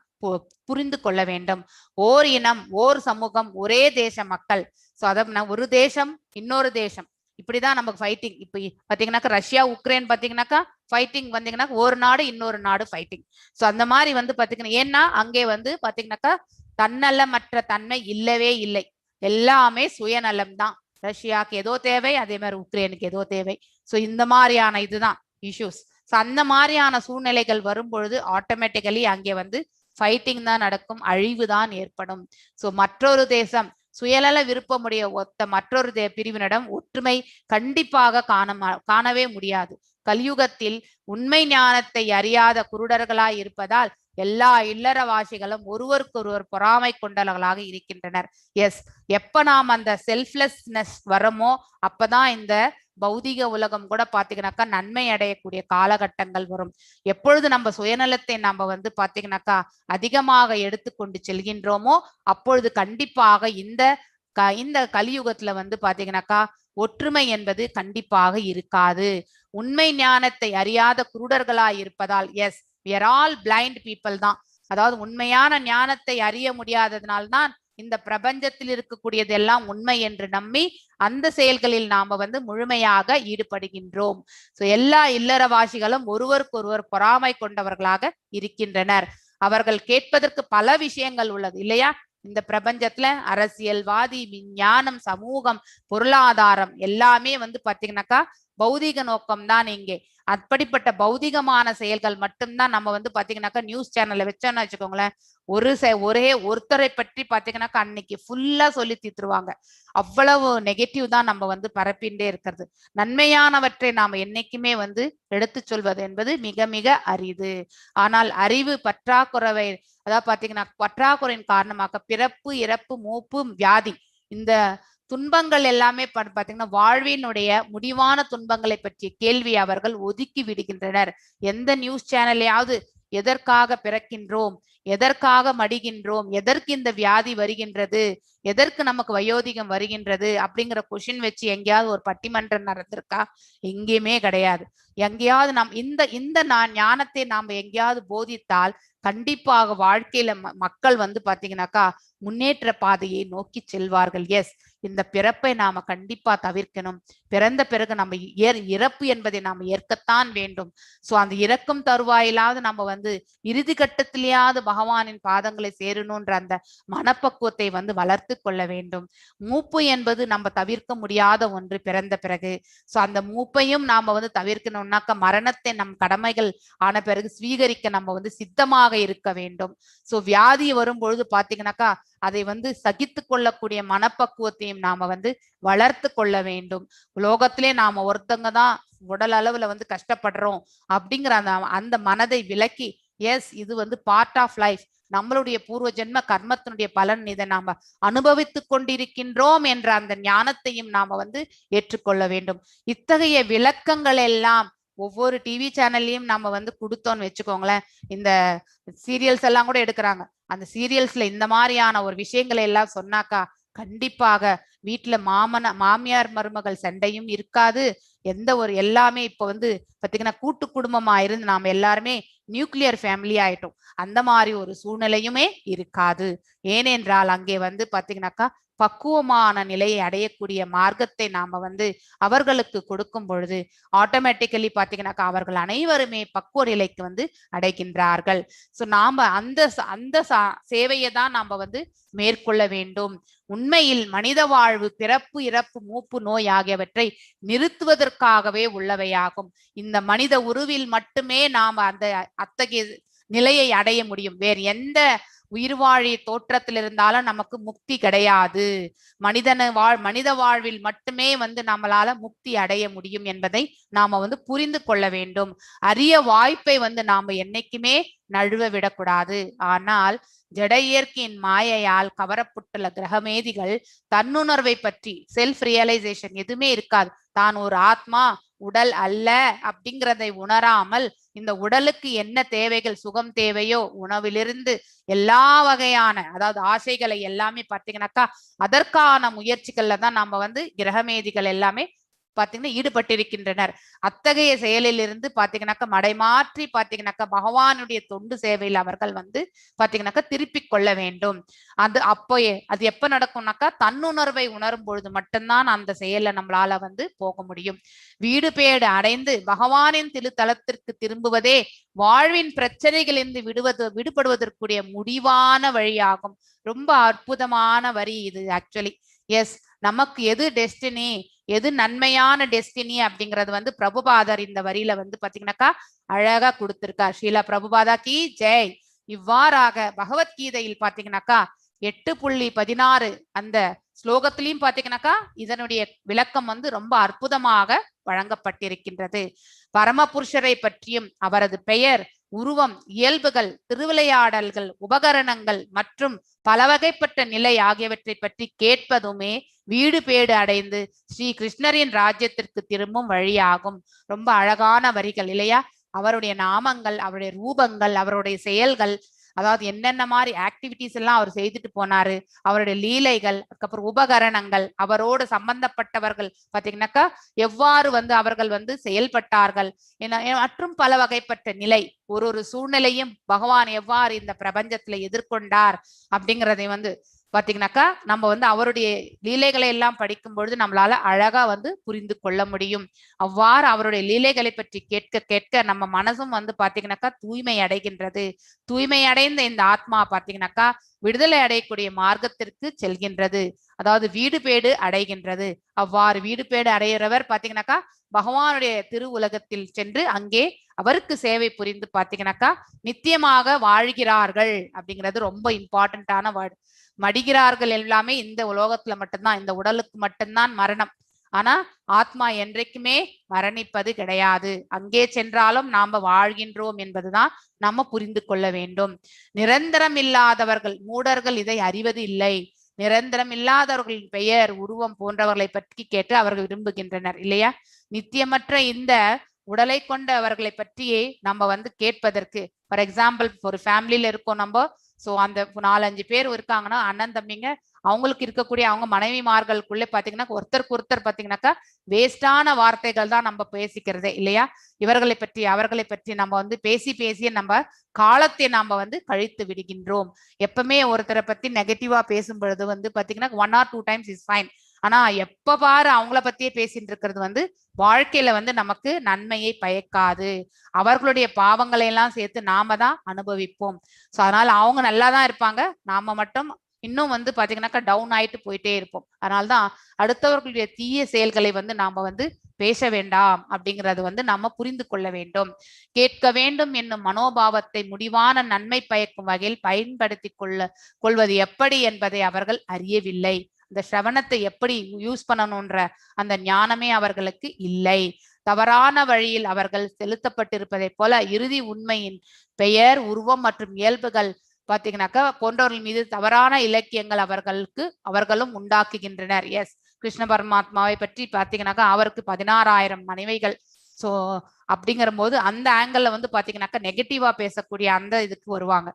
புரிந்து கொள்ள வேண்டும். ஓர் இனம், ஓர் சமூகம், ஒரே தேச மக்கள். ஸோ அத ஒரு தேசம் இன்னொரு தேசம் இப்படிதான் நமக்கு ஃபைட்டிங். இப்ப பாத்தீங்கன்னாக்கா ரஷ்யா உக்ரைன் பாத்தீங்கன்னாக்கா ஃபைட்டிங் வந்தீங்கன்னா ஒரு நாடு இன்னொரு நாடு ஃபைட்டிங். ஸோ அந்த மாதிரி வந்து பாத்தீங்கன்னா ஏன்னா அங்கே வந்து பாத்தீங்கன்னாக்கா தன்னலமற்ற தன்மை இல்லவே இல்லை. எல்லாமே சுயநலம் தான். ரஷ்யாவுக்கு ஏதோ தேவை, அதே மாதிரி உக்ரைனுக்கு ஏதோ தேவை. ஸோ இந்த மாதிரியான இதுதான் இஷ்யூஸ். ஸோ அந்த மாதிரியான சூழ்நிலைகள் வரும்பொழுது ஆட்டோமேட்டிக்கலி அங்கே வந்து ஃபைட்டிங் தான் நடக்கும், அழிவு தான் ஏற்படும். ஸோ மற்றொரு தேசம் சுயநல விருப்பமுடைய ஒத்த மற்றொரு பிரிவினிடம் ஒற்றுமை கண்டிப்பாக காணவே முடியாது. கலியுகத்தில் உண்மை ஞானத்தை அறியாத குருடர்களாய் இருப்பதால் எல்லா இல்லறவாசிகளும் ஒருவருக்கொருவர் பொறாமை கொண்டவர்களாக இருக்கின்றனர். எஸ், எப்ப நாம் அந்த செல்ஃப்லெஸ்னஸ் வரமோ அப்பதான் இந்த பௌதிக உலகம் கூட பாத்தீங்கன்னாக்கா நன்மை அடையக்கூடிய காலகட்டங்கள் வரும். எப்பொழுது நம்ம சுயநலத்தை நம்ம வந்து பாத்தீங்கன்னாக்கா அதிகமாக எடுத்துக்கொண்டு செல்கின்றோமோ அப்பொழுது கண்டிப்பாக இந்த கலியுகத்துல வந்து பாத்தீங்கன்னாக்கா ஒற்றுமை என்பது கண்டிப்பாக இருக்காது. உண்மை ஞானத்தை அறியாத குருடர்களாய் இருப்பதால் S, we are all blind people தான். அதாவது உண்மையான ஞானத்தை அறிய முடியாததுனால்தான் இந்த பிரபஞ்சத்தில் இருக்கக்கூடியது எல்லாம் உண்மை என்று நம்பி அந்த செயல்களில் நாம வந்து முழுமையாக ஈடுபடுகின்றோம். சோ எல்லா இல்லறவாசிகளும் ஒருவருக்கொருவர் பொறாமை கொண்டவர்களாக இருக்கின்றனர். அவர்கள் கேட்பதற்கு பல விஷயங்கள் உள்ளது இல்லையா? இந்த பிரபஞ்சத்துல அரசியல்வாதி, விஞ்ஞானம், சமூகம், பொருளாதாரம் எல்லாமே வந்து பாத்தீங்கன்னாக்கா பௌதிக நோக்கம் தான் இங்கே. அப்படிப்பட்ட பௌதிகமான செயல்கள் மட்டும்தான் நம்ம வந்து பாத்தீங்கன்னாக்கா நியூஸ் சேனல்ல வச்சோம்னு வச்சுக்கோங்களேன், ஒரே ஒருத்தரை பற்றி பாத்தீங்கன்னாக்கா அன்னைக்கு ஃபுல்லா சொல்லி தீர்த்துருவாங்க. அவ்வளவு நெகட்டிவ் தான் நம்ம வந்து பரப்பிண்டே இருக்கிறது. நன்மையானவற்றை நாம என்னைக்குமே வந்து எடுத்து சொல்வது என்பது மிக மிக அரிது. ஆனால் அறிவு பற்றாக்குறை, அதாவது பாத்தீங்கன்னா பற்றாக்குறையின் காரணமாக பிறப்பு, இறப்பு, மூப்பு, வியாதி இந்த துன்பங்கள் எல்லாமே பாத்தீங்கன்னா வாழ்வினுடைய முடிவான துன்பங்களை பற்றிய கேள்வி அவர்கள் ஒதுக்கி விடுகின்றனர். எந்த நியூஸ் சேனல்லையாவது எதற்காக பிறக்கின்றோம், எதற்காக மடிகின்றோம், எதற்கு இந்த வியாதி வருகின்றது, எதற்கு நமக்கு வயோதிகம் வருகின்றது அப்படிங்கிற கொஷின் வச்சு எங்கேயாவது ஒரு பட்டிமன்றம் நடந்திருக்கா? எங்கேயுமே கிடையாது. எங்கேயாவது நாம் இந்த ஞானத்தை நாம எங்கேயாவது போதித்தால் கண்டிப்பாக வாழ்க்கையில மக்கள் வந்து பாத்தீங்கன்னாக்கா முன்னேற்ற பாதையை நோக்கி செல்வார்கள். எஸ், இந்த பிறப்பை நாம கண்டிப்பா தவிர்க்கணும். பிறந்த பிறகு நம்ம இறப்பு என்பதை நாம ஏற்கத்தான் வேண்டும். சோ அந்த இறக்கும் தருவாயிலாவது நம்ம வந்து இறுதி கட்டத்திலேயாவது பகவானின் பாதங்களை சேரணும்ன்ற அந்த மனப்பக்குவத்தை வந்து வளர்த்து கொள்ள வேண்டும். மூப்பு என்பது நம்ம தவிர்க்க முடியாத ஒன்று பிறந்த பிறகு. சோ அந்த மூப்பையும் நாம வந்து தவிர்க்கணும்னாக்க மரணத்தை நம் கடமைகள் ஆன பிறகு ஸ்வீகரிக்க நம்ம வந்து சித்தமாக இருக்க வேண்டும். சோ வியாதி வரும்பொழுது பாத்தீங்கன்னாக்கா அதை வந்து சகித்து கொள்ளக்கூடிய மனப்பக்குவத்தையும் நாம வந்து வளர்த்து கொள்ள வேண்டும். உலோகத்திலே நாம ஒருத்தங்க தான் உடல் அளவுல வந்து கஷ்டப்படுறோம் அப்படிங்கிற அந்த மனதை விலக்கி எஸ், இது வந்து பார்ட் ஆஃப் லைஃப், நம்மளுடைய பூர்வ ஜென்ம கர்மத்தினுடைய பலன், இதை நாம அனுபவித்து கொண்டிருக்கின்றோம் என்ற அந்த ஞானத்தையும் நாம வந்து ஏற்றுக்கொள்ள வேண்டும். இத்தகைய விளக்கங்கள் எல்லாம் ஒவ்வொரு டிவி சேனல்லையும் நம்ம வந்து கொடுத்தோம்னு வச்சுக்கோங்களேன். இந்த சீரியல்ஸ் எல்லாம் கூட எடுக்கிறாங்க. அந்த சீரியல்ஸ்ல இந்த மாதிரியான ஒரு விஷயங்களை எல்லாம் சொன்னாக்கா கண்டிப்பாக வீட்டுல மாமியார் மருமகள் சண்டையும் இருக்காது. எந்த ஒரு எல்லாமே இப்ப வந்து பாத்தீங்கன்னா கூட்டு குடும்பமா இருந்து நாம எல்லாருமே நியூக்ளியர் ஃபேமிலி ஆயிட்டோம். அந்த மாதிரி ஒரு சூழ்நிலையுமே இருக்காது. ஏனென்றால் அங்கே வந்து பாத்தீங்கன்னாக்கா பக்குவமான நிலையை அடையக்கூடிய மார்க்கத்தை நாம வந்து அவர்களுக்கு கொடுக்கும் பொழுது ஆட்டோமேட்டிக்கலி பாத்தீங்கன்னாக்கா அவர்கள் அனைவருமே பக்குவ நிலைக்கு வந்து அடைகின்றார்கள். சோ நாம அந்த சேவையை தான் நாம வந்து மேற்கொள்ள வேண்டும். உண்மையில் மனித வாழ்வு பிறப்பு, இறப்பு, மூப்பு, நோய் ஆகியவற்றை நிறுத்துவதற்காகவே உள்ளவையாகும். இந்த மனித உருவில் மட்டுமே நாம அத்தகைய நிலையை அடைய முடியும். வேறு எந்த உயிர்வாழி தோற்றத்தில் இருந்தாலும் நமக்கு முக்தி கிடையாது. மனித வாழ்வில் மட்டுமே வந்து நம்மளால முக்தி அடைய முடியும் என்பதை நாம வந்து புரிந்து கொள்ள வேண்டும். அரிய வாய்ப்பை வந்து நாம என்னைக்குமே நழுவ விடக்கூடாது. ஆனால் ஜட இயற்கையின் மாயையால் கவரப்பட்டுள்ள கிரகமேதிகள் தன்னுணர்வை பற்றி செல்ஃப் ரியலைசேஷன் எதுவுமே இருக்காது. தான் ஒரு ஆத்மா, உடல் அல்ல அப்படிங்கிறதை உணராமல் இந்த உடலுக்கு என்ன தேவைகள், சுகம் தேவையோ உணவிலிருந்து எல்லா வகையான அதாவது ஆசைகளை எல்லாமே பார்த்தீங்கன்னாக்கா அதற்கான முயற்சிகள்ல தான் நம்ம வந்து கிரகமேதிகள் எல்லாமே பாத்தீங்கன்னா ஈடுபட்டிருக்கின்றனர். அத்தகைய செயலில் இருந்து பாத்தீங்கன்னாக்கா மடைமாற்றி பாத்தீங்கன்னாக்கா பகவானுடைய தொண்டு சேவையில் அவர்கள் வந்து பாத்தீங்கன்னாக்கா திருப்பிக் கொள்ள வேண்டும். அது எப்ப நடக்கும்னாக்கா தன்னுணர்வை உணரும் பொழுது மட்டும்தான் அந்த செயல்ல நம்மளால வந்து போக முடியும். வீடு பேடு அடைந்து பகவானின் திருத்தலத்திற்கு திரும்புவதே வாழ்வின் பிரச்சனைகளிலிருந்து விடுபடுவதற்குரிய முடிவான வழியாகும். ரொம்ப அற்புதமான வரி இது ஆக்சுவலி. எஸ், நமக்கு எது டெஸ்டினி, எது நன்மையான டெஸ்டினி அப்படிங்கறது வந்து பிரபுபாதர் இந்த வரியில வந்து பாத்தீங்கன்னாக்கா அழகா கொடுத்திருக்கார். ஸ்ரீலா பிரபுபாதா கி ஜெய். இவ்வாறாக பகவத்கீதையில் பாத்தீங்கன்னாக்கா 8.16 அந்த ஸ்லோகத்திலையும் பாத்தீங்கன்னாக்கா இதனுடைய விளக்கம் வந்து ரொம்ப அற்புதமாக வழங்கப்பட்டிருக்கின்றது. பரமபுருஷரை பற்றியும் அவரது பெயர், உருவம், இயல்புகள், திருவிளையாடல்கள், உபகரணங்கள் மற்றும் பல வகைப்பட்ட நிலை ஆகியவற்றை பற்றி கேட்பதுமே வீடு பேடு அடைந்து ஸ்ரீ கிருஷ்ணரின் ராஜ்யத்திற்கு திரும்பும் வழியாகும். ரொம்ப அழகான வரிகள் இல்லையா? அவருடைய நாமங்கள், அவருடைய ரூபங்கள், அவருடைய செயல்கள், அதாவது என்னென்ன மாதிரி ஆக்டிவிட்டிஸ் எல்லாம் அவர் செய்துட்டு போனாரு, அவருடைய லீலைகள், அதுக்கப்புறம் உபகரணங்கள், அவரோடு சம்பந்தப்பட்டவர்கள் பாத்தீங்கன்னாக்கா எவ்வாறு வந்து அவர்கள் வந்து செயல்பட்டார்கள், மற்றும் பல வகைப்பட்ட நிலை, ஒரு சூழ்நிலையும் பகவான் எவ்வாறு இந்த பிரபஞ்சத்துல எதிர்கொண்டார் அப்படிங்கிறதை வந்து பாத்தீங்கன்னாக்கா நம்ம வந்து அவருடைய லீலைகளை எல்லாம் படிக்கும் பொழுது நம்மளால அழகா வந்து புரிந்து கொள்ள முடியும். அவ்வாறு அவருடைய லீலைகளை பற்றி கேட்க கேட்க நம்ம மனசும் வந்து பாத்தீங்கன்னாக்கா தூய்மை அடைகின்றது. தூய்மை அடைந்த இந்த ஆத்மா பாத்தீங்கன்னாக்கா விடுதலை அடையக்கூடிய மார்க்கத்திற்கு செல்கின்றது, அதாவது வீடு பேடு அடைகின்றது. அவ்வாறு வீடு பேடு அடைகிறவர் பாத்தீங்கன்னாக்கா பகவானுடைய திரு உலகத்தில் சென்று அங்கே அவருக்கு சேவை புரிந்து பாத்தீங்கன்னாக்கா நித்தியமாக வாழ்கிறார்கள். அப்படிங்கிறது ரொம்ப இம்பார்ட்டன்டான வேர்டு. மடிகிறார்கள் எல்லாமே இந்த உலோகத்துல மட்டும்தான், இந்த உடலுக்கு மட்டும்தான் மரணம். ஆனா ஆத்மா என்றைக்குமே மரணிப்பது கிடையாது. அங்கே சென்றாலும் நாம வாழ்கின்றோம் என்பதுதான் நம்ம புரிந்து கொள்ள வேண்டும். நிரந்தரம் இல்லாதவர்கள், மூடர்கள் இதை அறிவது இல்லை. நிரந்தரம் இல்லாதவர்களின் பெயர், உருவம் போன்றவர்களை பற்றி கேட்டு அவர்கள் விரும்புகின்றனர் இல்லையா? நித்தியமற்ற இந்த உடலை கொண்டவர்களை பற்றியே நம்ம வந்து கேட்பதற்கு, ஃபார் எக்ஸாம்பிள் ஒரு ஃபேமிலியில இருக்கோம் நம்ம, சோ அந்த 4-5 பேர் இருக்காங்கன்னா அண்ணன் தம்பிங்க, அவங்களுக்கு இருக்கக்கூடிய அவங்க மனைவிமார்களுக்குள்ள பாத்தீங்கன்னா ஒருத்தருக்கு ஒருத்தர் பாத்தீங்கன்னாக்கா வேஸ்டான வார்த்தைகள் தான் நம்ம பேசிக்கிறதே இல்லையா? இவர்களை பற்றி அவர்களை பற்றி நம்ம வந்து பேசியே நம்ம காலத்தை நாம வந்து கழித்து விடுகின்றோம். எப்பவுமே ஒருத்தரை பத்தி நெகட்டிவா பேசும் பொழுது வந்து பாத்தீங்கன்னா 1 or 2 times இஸ் ஃபைன். ஆனா எப்ப பாரு அவங்கள பத்தியே பேசிட்டு இருக்கிறது வந்து வாழ்க்கையில வந்து நமக்கு நன்மையை பயக்காது. அவர்களுடைய பாவங்களை எல்லாம் சேர்த்து நாம தான் அனுபவிப்போம். சோ அதனால அவங்க நல்லாதான் இருப்பாங்க, நாம மட்டும் இன்னும் வந்து பாத்தீங்கன்னாக்கா டவுன் ஆயிட்டு போயிட்டே இருப்போம். அதனால்தான் அடுத்தவர்களுடைய தீய செயல்களை வந்து நாம வந்து பேச வேண்டாம் அப்படிங்கறது வந்து நாம புரிந்து கொள்ள வேண்டும். கேட்க வேண்டும் என்னும் மனோபாவத்தை முடிவான நன்மை பயக்கும் வகையில் பயன்படுத்தி கொள்வது எப்படி என்பதை அவர்கள் அறியவில்லை. இந்த சிரவணத்தை எப்படி யூஸ் பண்ணணும்ன்ற அந்த ஞானமே அவர்களுக்கு இல்லை. தவறான வழியில் அவர்கள் செலுத்தப்பட்டிருப்பதை போல இறுதி உண்மையின் பெயர், உருவம் மற்றும் இயல்புகள் பாத்தீங்கன்னாக்கா போன்றவர்கள் மீது தவறான இலக்கியங்கள் அவர்களும் உண்டாக்குகின்றனர். எஸ், கிருஷ்ண பரமாத்மாவை பற்றி பாத்தீங்கன்னாக்கா அவருக்கு 16,000 மனைவிகள். சோ அப்படிங்கிற போது அந்த ஆங்கிள் வந்து பாத்தீங்கன்னாக்கா நெகட்டிவா பேசக்கூடிய அந்த இதுக்கு வருவாங்க.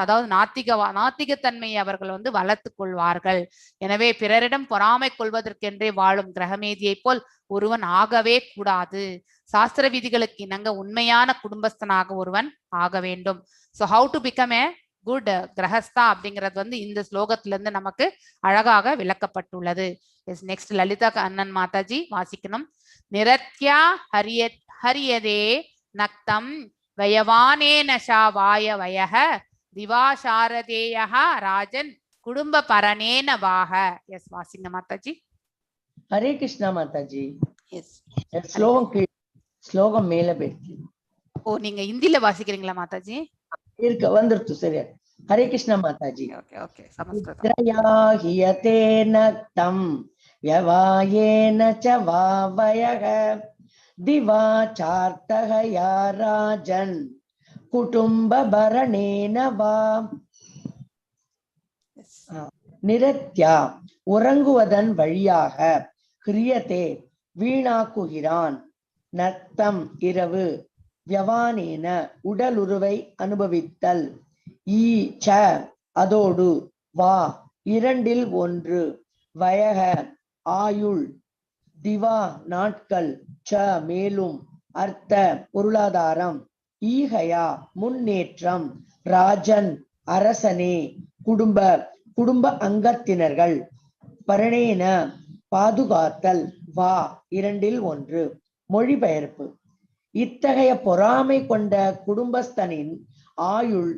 அதாவது நாத்திகத்தன்மையை அவர்கள் வந்து வளர்த்து கொள்வார்கள். எனவே பிறரிடம் பொறாமை கொள்வதற்கென்றே வாழும் கிரகமேதியை போல் ஒருவன் ஆகவே கூடாது. சாஸ்திர விதிகளுக்கு இணங்க உண்மையான குடும்பஸ்தனாக ஒருவன் ஆக வேண்டும். So how to become a good grihastha அப்படிங்கிறது வந்து இந்த ஸ்லோகத்துல இருந்து நமக்கு அழகாக விளக்கப்பட்டுள்ளது. நெக்ஸ்ட் லலிதா அண்ணன் மாதாஜி வாசிக்கணும். நிரத்யா ஹரியதே நக்தம் வயவானே நஷா வாய வயஹ திவாசாரதேய ராஜன் குடும்ப பரணேன வாக. எஸ், வாசிங்க மாதாஜி. ஹரே கிருஷ்ணா மாதாஜி. எஸ், ஸ்லோகம் மேல பெற்று. ஓ, நீங்க ஹிந்தில வாசிக்கிறீங்களா மாதாஜி? இருக்க வந்துருச்சு சரியா. ஹரே கிருஷ்ணா மாதாஜி. ஓகே ஓகே சமஸ்கிருதம். நித்ரயா ஹியதே நக்தம் வ்யவாயேன ச வாவயக திவா சார்த்தக யா ராஜன் குடும்ப பரணேன வா. நிரத்யா உறங்குவதன் வழியாக, கிரியதே வீணாக்குகிறான், நத்தம் இரவு, வியவானேன உடலுருவை அனுபவித்தல், ஈச்ச அதோடு, வா இரண்டில் ஒன்று, வயக ஆயுள், திவா நாட்கள், ச மேலும், அர்த்த பொருளாதாரம், ஈகயா முன்னேற்றம், ராஜன் அரசனே, குடும்ப அங்கத்தினர்கள், பரணேன பாதுகாத்தல், வா இரண்டில் ஒன்று. மொழிபெயர்ப்பு. இத்தகைய பொறாமை கொண்ட குடும்பஸ்தனின் ஆயுள்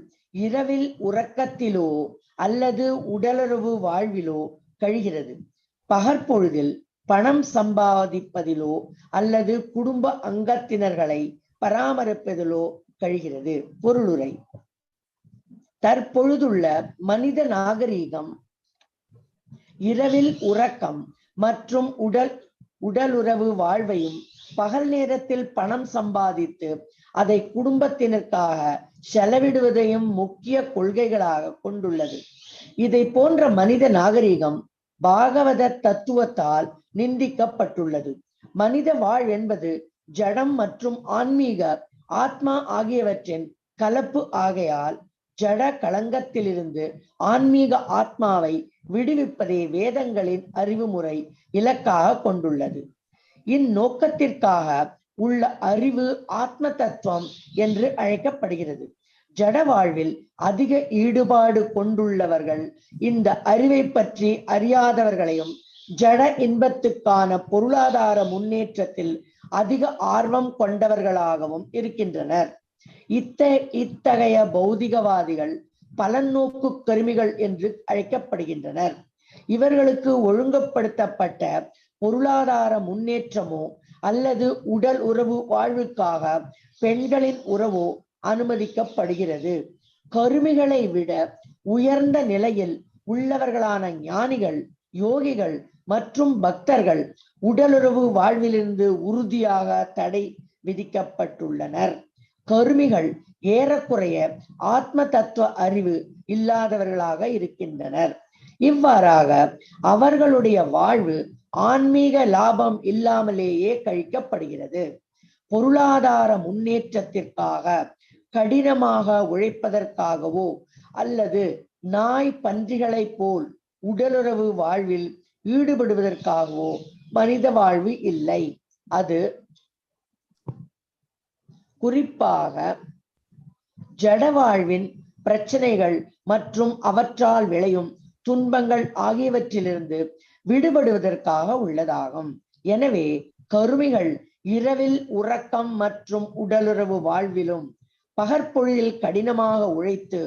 இரவில் உறக்கத்திலோ அல்லது உடலுறவு வாழ்விலோ கழிகிறது. பகற்பொழுதில் பணம் சம்பாதிப்பதிலோ அல்லது குடும்ப அங்கத்தினர்களை பராமரிப்பதிலோ கழிகிறது. பொருளுரை. தற்பொழுதுள்ள மனித நாகரீகம் இரவில் உறக்கம் மற்றும் உடலுறவு வாழ்வையும் பகல் நேரத்தில் பணம் சம்பாதித்து அதை குடும்பத்தினருக்காக செலவிடுவதையும் முக்கிய கொள்கைகளாக கொண்டுள்ளது. இதை போன்ற மனித நாகரீகம் பாகவத தத்துவத்தால் நிந்திக்கப்பட்டுள்ளது. மனித வாழ் என்பது ஜடம் மற்றும் ஆன்மீக ஆத்மா ஆகியவற்றின் கலப்பு ஆகையால் ஜட களங்கத்திலிருந்து ஆன்மீக ஆத்மாவை விடுவிப்பதே வேதங்களின் அறிவுமுறை இலக்காக கொண்டுள்ளது. இந்நோக்கத்திற்காக உள்ள அறிவு ஆத்ம தத்துவம் என்று அழைக்கப்படுகிறது. ஜட வாழ்வில் அதிக ஈடுபாடு கொண்டுள்ளவர்கள் இந்த அறிவை பற்றி அறியாதவர்களையும், ஜட இன்பத்துக்கான பொருளாதார முன்னேற்றத்தில் அதிக ஆர்வம் கொண்டவர்களாகவும் இருக்கின்றனர். இத்தகைய பௌதிகவாதிகள் பலநோக்கு கருமிகள் என்று அழைக்கப்படுகின்றனர். இவர்களுக்கு ஒழுங்குபடுத்தப்பட்ட பொருளாதார முன்னேற்றமோ அல்லது உடல் உறவு வாழ்வுக்காக பெண்களின் உறவோ அனுமதிக்கப்படுகிறது. கருமிகளை விட உயர்ந்த நிலையில் உள்ளவர்களான ஞானிகள், யோகிகள் மற்றும் பக்தர்கள் உடலுறவு வாழ்விலிருந்து உறுதியாக தடை விதிக்கப்பட்டுள்ளனர். கருமிகள் ஏறக்குறைய ஆத்ம தத்துவ அறிவு இல்லாதவர்களாக இருக்கின்றனர். இவ்வாறாக அவர்களுடைய வாழ்வு ஆன்மீக லாபம் இல்லாமலேயே கழிக்கப்படுகிறது. பொருளாதார முன்னேற்றத்திற்காக கடினமாக உழைப்பதற்காகவோ அல்லது நாய் பன்றிகளை போல் உடலுறவு வாழ்வில் ஈடுபடுவதற்காகவோ மனித வாழ்வு இல்லை. அது குறிப்பாக ஜட வாழ்வின் பிரச்சனைகள் மற்றும் அவற்றால் விளையும் துன்பங்கள் ஆகியவற்றிலிருந்து விடுபடுவதற்காக உள்ளதாகும். எனவே கருமிகள் இரவில் உறக்கம் மற்றும் உடலுறவு வாழ்விலும் பகற்பொழுதில் கடினமாக உழைத்து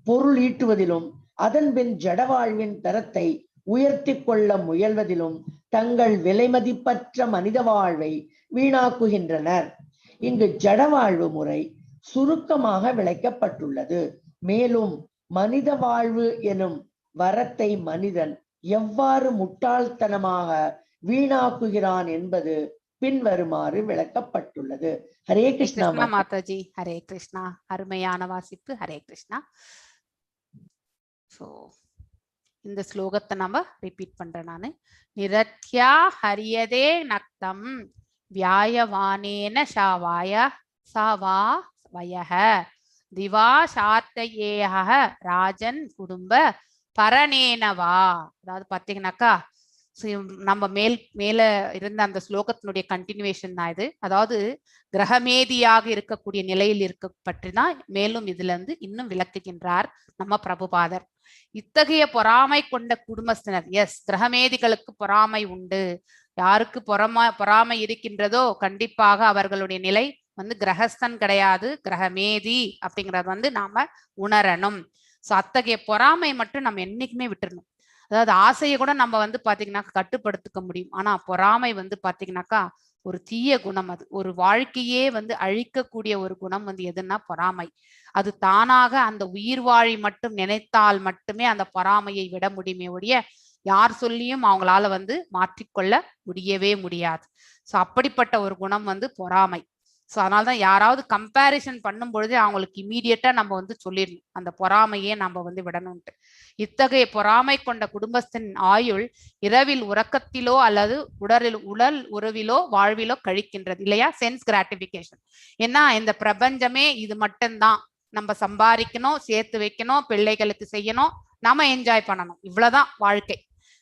பொருள் ஈட்டுவதிலும் அதன்பின் ஜட வாழ்வின் தரத்தை உயர்த்தி கொள்ள முயல்வதிலும் தங்கள் விலைமதிப்பற்ற மனித வாழ்வை வீணாக்குகின்றனர். இங்கு ஜட வாழ்வு முறை சுருக்கமாக விளக்கப்பட்டுள்ளது. மேலும் மனித வாழ்வு எனும் வரத்தை மனிதன் எவ்வாறு முட்டாள்தனமாக வீணாக்குகிறான் என்பது பின்வருமாறு விளக்கப்பட்டுள்ளது. ஹரே கிருஷ்ணா மாதாஜி. ஹரே கிருஷ்ணா. அருமையான வாசிப்பு. ஹரே கிருஷ்ணா. சோ இந்த ஸ்லோகத்தை நம்ம ரிப்பீட் பண்றேன் நானு. நிரத்யா ஹரியதே நக்தம் வியாயவானேன ஷாவாய சாவா வயஹ திவா சார்த்தயேஹ ராஜன் குடும்ப பரணேனவா. அதாவது பாத்தீங்கன்னாக்கா நம்ம மேல இருந்த அந்த ஸ்லோகத்தினுடைய கண்டினியூவேஷன் தான் இது. அதாவது கிரகமேதியாக இருக்கக்கூடிய நிலையில் இருக்க பற்றி தான் மேலும் இதுல இருந்து இன்னும் விளக்குகின்றார் நம்ம பிரபுபாதர். இத்தகைய பொறாமை கொண்ட குடும்பஸ்தினர், எஸ், கிரகமேதிகளுக்கு பொறாமை உண்டு. யாருக்கு பொறாமை இருக்கின்றதோ கண்டிப்பாக அவர்களுடைய நிலை கிரகஸ்தன் கிடையாது, கிரகமேதி அப்படிங்கறது நாம உணரணும். சோ அத்தகைய பொறாமை மட்டும் நம்ம என்னைக்குமே விட்டுறணும். அதாவது ஆசையை கூட நம்ம பாத்தீங்கன்னாக்கா கட்டுப்படுத்திக்க முடியும். ஆனா பொறாமை பாத்தீங்கன்னாக்கா ஒரு தீய குணம். அது ஒரு வாழ்க்கையே வந்து அழிக்கக்கூடிய ஒரு குணம் வந்து எதுன்னா பொறாமை. அது தானாக அந்த உயிர் வாழி மட்டும் நினைத்தால் மட்டுமே அந்த பொறாமையை விட முடியுமே ஒழிய யார் சொல்லியும் அவங்களால வந்து மாற்றிக்கொள்ள முடியவே முடியாது. ஸோ அப்படிப்பட்ட ஒரு குணம் வந்து பொறாமை. ஸோ அதனால்தான் யாராவது கம்பேரிசன் பண்ணும் பொழுதே அவங்களுக்கு இமீடியட்டா நம்ம வந்து சொல்லிடணும் அந்த பொறாமையே நம்ம வந்து விடணும்ட்டு. இத்தகைய பொறாமை கொண்ட குடும்பத்தின் ஆயுள் இரவில் உறக்கத்திலோ அல்லது உடல் உறவிலோ வாழ்விலோ கழிக்கின்றது இல்லையா? Sense gratification. ஏன்னா இந்த பிரபஞ்சமே இது மட்டும்தான். நம்ம சம்பாதிக்கணும், சேர்த்து வைக்கணும், பிள்ளைகளுக்கு செய்யணும், நாம என்ஜாய் பண்ணணும், இவ்வளவுதான் வாழ்க்கை.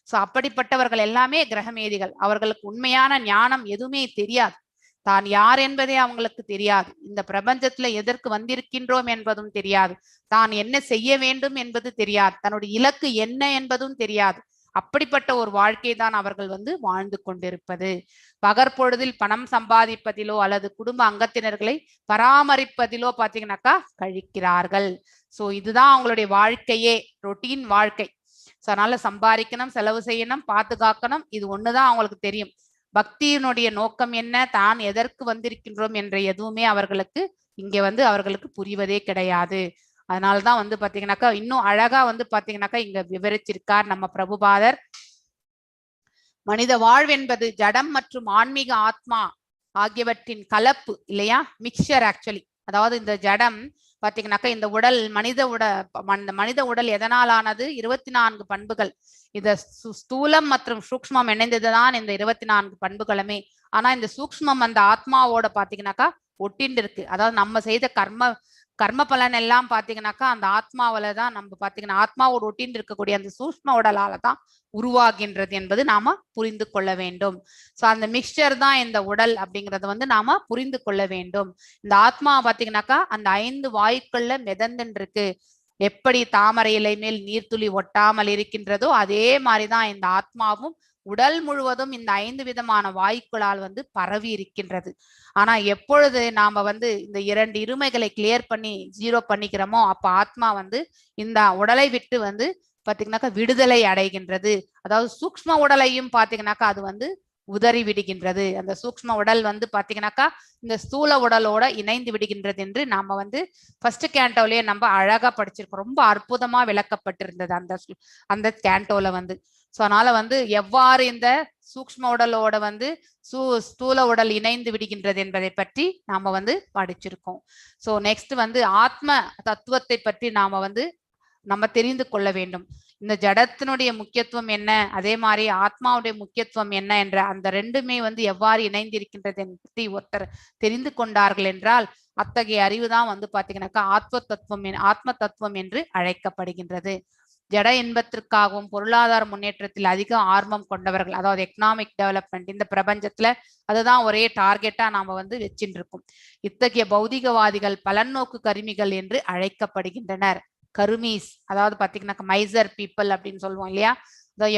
சோ அப்படிப்பட்டவர்கள் எல்லாமே கிரகமேதிகள். அவர்களுக்கு உண்மையான ஞானம் எதுவுமே தெரியாது. தான் யார் என்பதே அவங்களுக்கு தெரியாது. இந்த பிரபஞ்சத்துல எதற்கு வந்திருக்கின்றோம் என்பதும் தெரியாது. தான் என்ன செய்ய வேண்டும் என்பது தெரியாது. தன்னுடைய இலக்கு என்ன என்பதும் தெரியாது. அப்படிப்பட்ட ஒரு வாழ்க்கை தான் அவர்கள் வந்து வாழ்ந்து கொண்டிருப்பது. பகற்பொழுதில் பணம் சம்பாதிப்பதிலோ அல்லது குடும்ப அங்கத்தினர்களை பராமரிப்பதிலோ பாத்தீங்கன்னாக்கா கழிக்கிறார்கள். சோ இதுதான் அவங்களுடைய வாழ்க்கையே, ரொட்டீன் வாழ்க்கை. சோ அதனால சம்பாதிக்கணும், செலவு செய்யணும், பாதுகாக்கணும், இது ஒண்ணுதான் அவங்களுக்கு தெரியும். பக்தியினுடைய நோக்கம் என்ன, தான் எதற்கு வந்திருக்கின்றோம் என்ற எதுவுமே அவர்களுக்கு இங்க வந்து அவர்களுக்கு புரிவதே கிடையாது. அதனாலதான் வந்து பாத்தீங்கன்னாக்கா இன்னும் அழகா வந்து பாத்தீங்கன்னாக்கா இங்க விவரிச்சிருக்கார் நம்ம பிரபுபாதர். மனித வாழ்வு என்பது ஜடம் மற்றும் ஆன்மீக ஆத்மா ஆகியவற்றின் கலப்பு இல்லையா? Mixture actually. அதாவது இந்த ஜடம் பாத்தீங்கன்னாக்கா இந்த உடல் மனித உடல் எதனால் ஆனது? 24 பண்புகள். இந்த ஸ்தூலம் மற்றும் சூக்ஷ்மம் இணைந்ததுதான் இந்த 24 பண்புகளுமே. ஆனா இந்த சூக்ஷ்மம் அந்த ஆத்மாவோட பாத்தீங்கன்னாக்கா ஒட்டிண்டு இருக்கு. அதாவது நம்ம செய்த கர்ம பலன் எல்லாம் பாத்தீங்கன்னாக்கா அந்த ஆத்மாவில தான் நம்ம பாத்தீங்கன்னா ஆத்மாவோட ஒட்டின்னு இருக்கக்கூடிய அந்த சூக்ஷ்ம உடலால தான் உருவாகின்றது என்பது நாம புரிந்து கொள்ள வேண்டும். சோ அந்த மிக்சர் தான் இந்த உடல் அப்படிங்கறத வந்து நாம புரிந்து கொள்ள வேண்டும். இந்த ஆத்மா பாத்தீங்கன்னாக்கா அந்த 5 வாயுக்கள்ல மிதந்துன்னு இருக்கு. எப்படி தாமரை இலை மேல் நீர்த்துளி ஒட்டாமல் இருக்கின்றதோ அதே மாதிரிதான் இந்த ஆத்மாவும் உடல் முழுவதும் இந்த 5 விதமான வாயுக்களால் வந்து பரவி இருக்கின்றது. ஆனா எப்பொழுது நாம வந்து இந்த 2 இருமைகளை கிளியர் பண்ணி 0 பண்ணிக்கிறோமோ அப்ப ஆத்மா வந்து இந்த உடலை விட்டு வந்து பாத்தீங்கன்னாக்கா விடுதலை அடைகின்றது. அதாவது சூக்ஷ்ம உடலையும் பாத்தீங்கன்னாக்கா அது வந்து உதறி விடுகின்றது. அந்த சூக்ஷ்ம உடல் வந்து பாத்தீங்கன்னாக்கா இந்த ஸ்தூல உடலோட இணைந்து விடுகின்றது என்று நாம வந்து ஃபர்ஸ்ட் கேண்டோலயே நம்ம அழகா படிச்சிருக்கோம். ரொம்ப அற்புதமா விளக்கப்பட்டிருந்தது அந்த கேண்டோல வந்து. சோ அதனால வந்து எவ்வாறு இந்த சூக்ஷ்ம உடலோட வந்து ஸ்தூல உடல் இணைந்து விடுகின்றது என்பதை பற்றி நாம வந்து படிச்சிருக்கோம். சோ நெக்ஸ்ட் வந்து ஆத்ம தத்துவத்தை பற்றி நாம வந்து நம்ம தெரிந்து கொள்ள வேண்டும். இந்த ஜடத்தினுடைய முக்கியத்துவம் என்ன, அதே மாதிரி ஆத்மாவுடைய முக்கியத்துவம் என்ன என்ற அந்த ரெண்டுமே வந்து எவ்வாறு இணைந்திருக்கின்றது பற்றி ஒருத்தர் தெரிந்து கொண்டார்கள் என்றால் அத்தகைய அறிவுதான் வந்து பாத்தீங்கன்னாக்கா ஆத்ம தத்துவம் என்று அழைக்கப்படுகின்றது. ஜட இன்பத்திற்காகவும் பொருளாதார முன்னேற்றத்தில் அதிக ஆர்வம் கொண்டவர்கள், அதாவது எக்கனாமிக் டெவலப்மெண்ட் இந்த பிரபஞ்சத்துல அதுதான் ஒரே டார்கெட்டா நாம வந்து வச்சுட்டு இருக்கோம். இத்தகைய பௌதிகவாதிகள் பலநோக்கு கருமிகள் என்று அழைக்கப்படுகின்றனர். கருமீஸ், அதாவது பாத்தீங்கன்னா மைசர் பீப்புள் அப்படின்னு சொல்லுவோம் இல்லையா?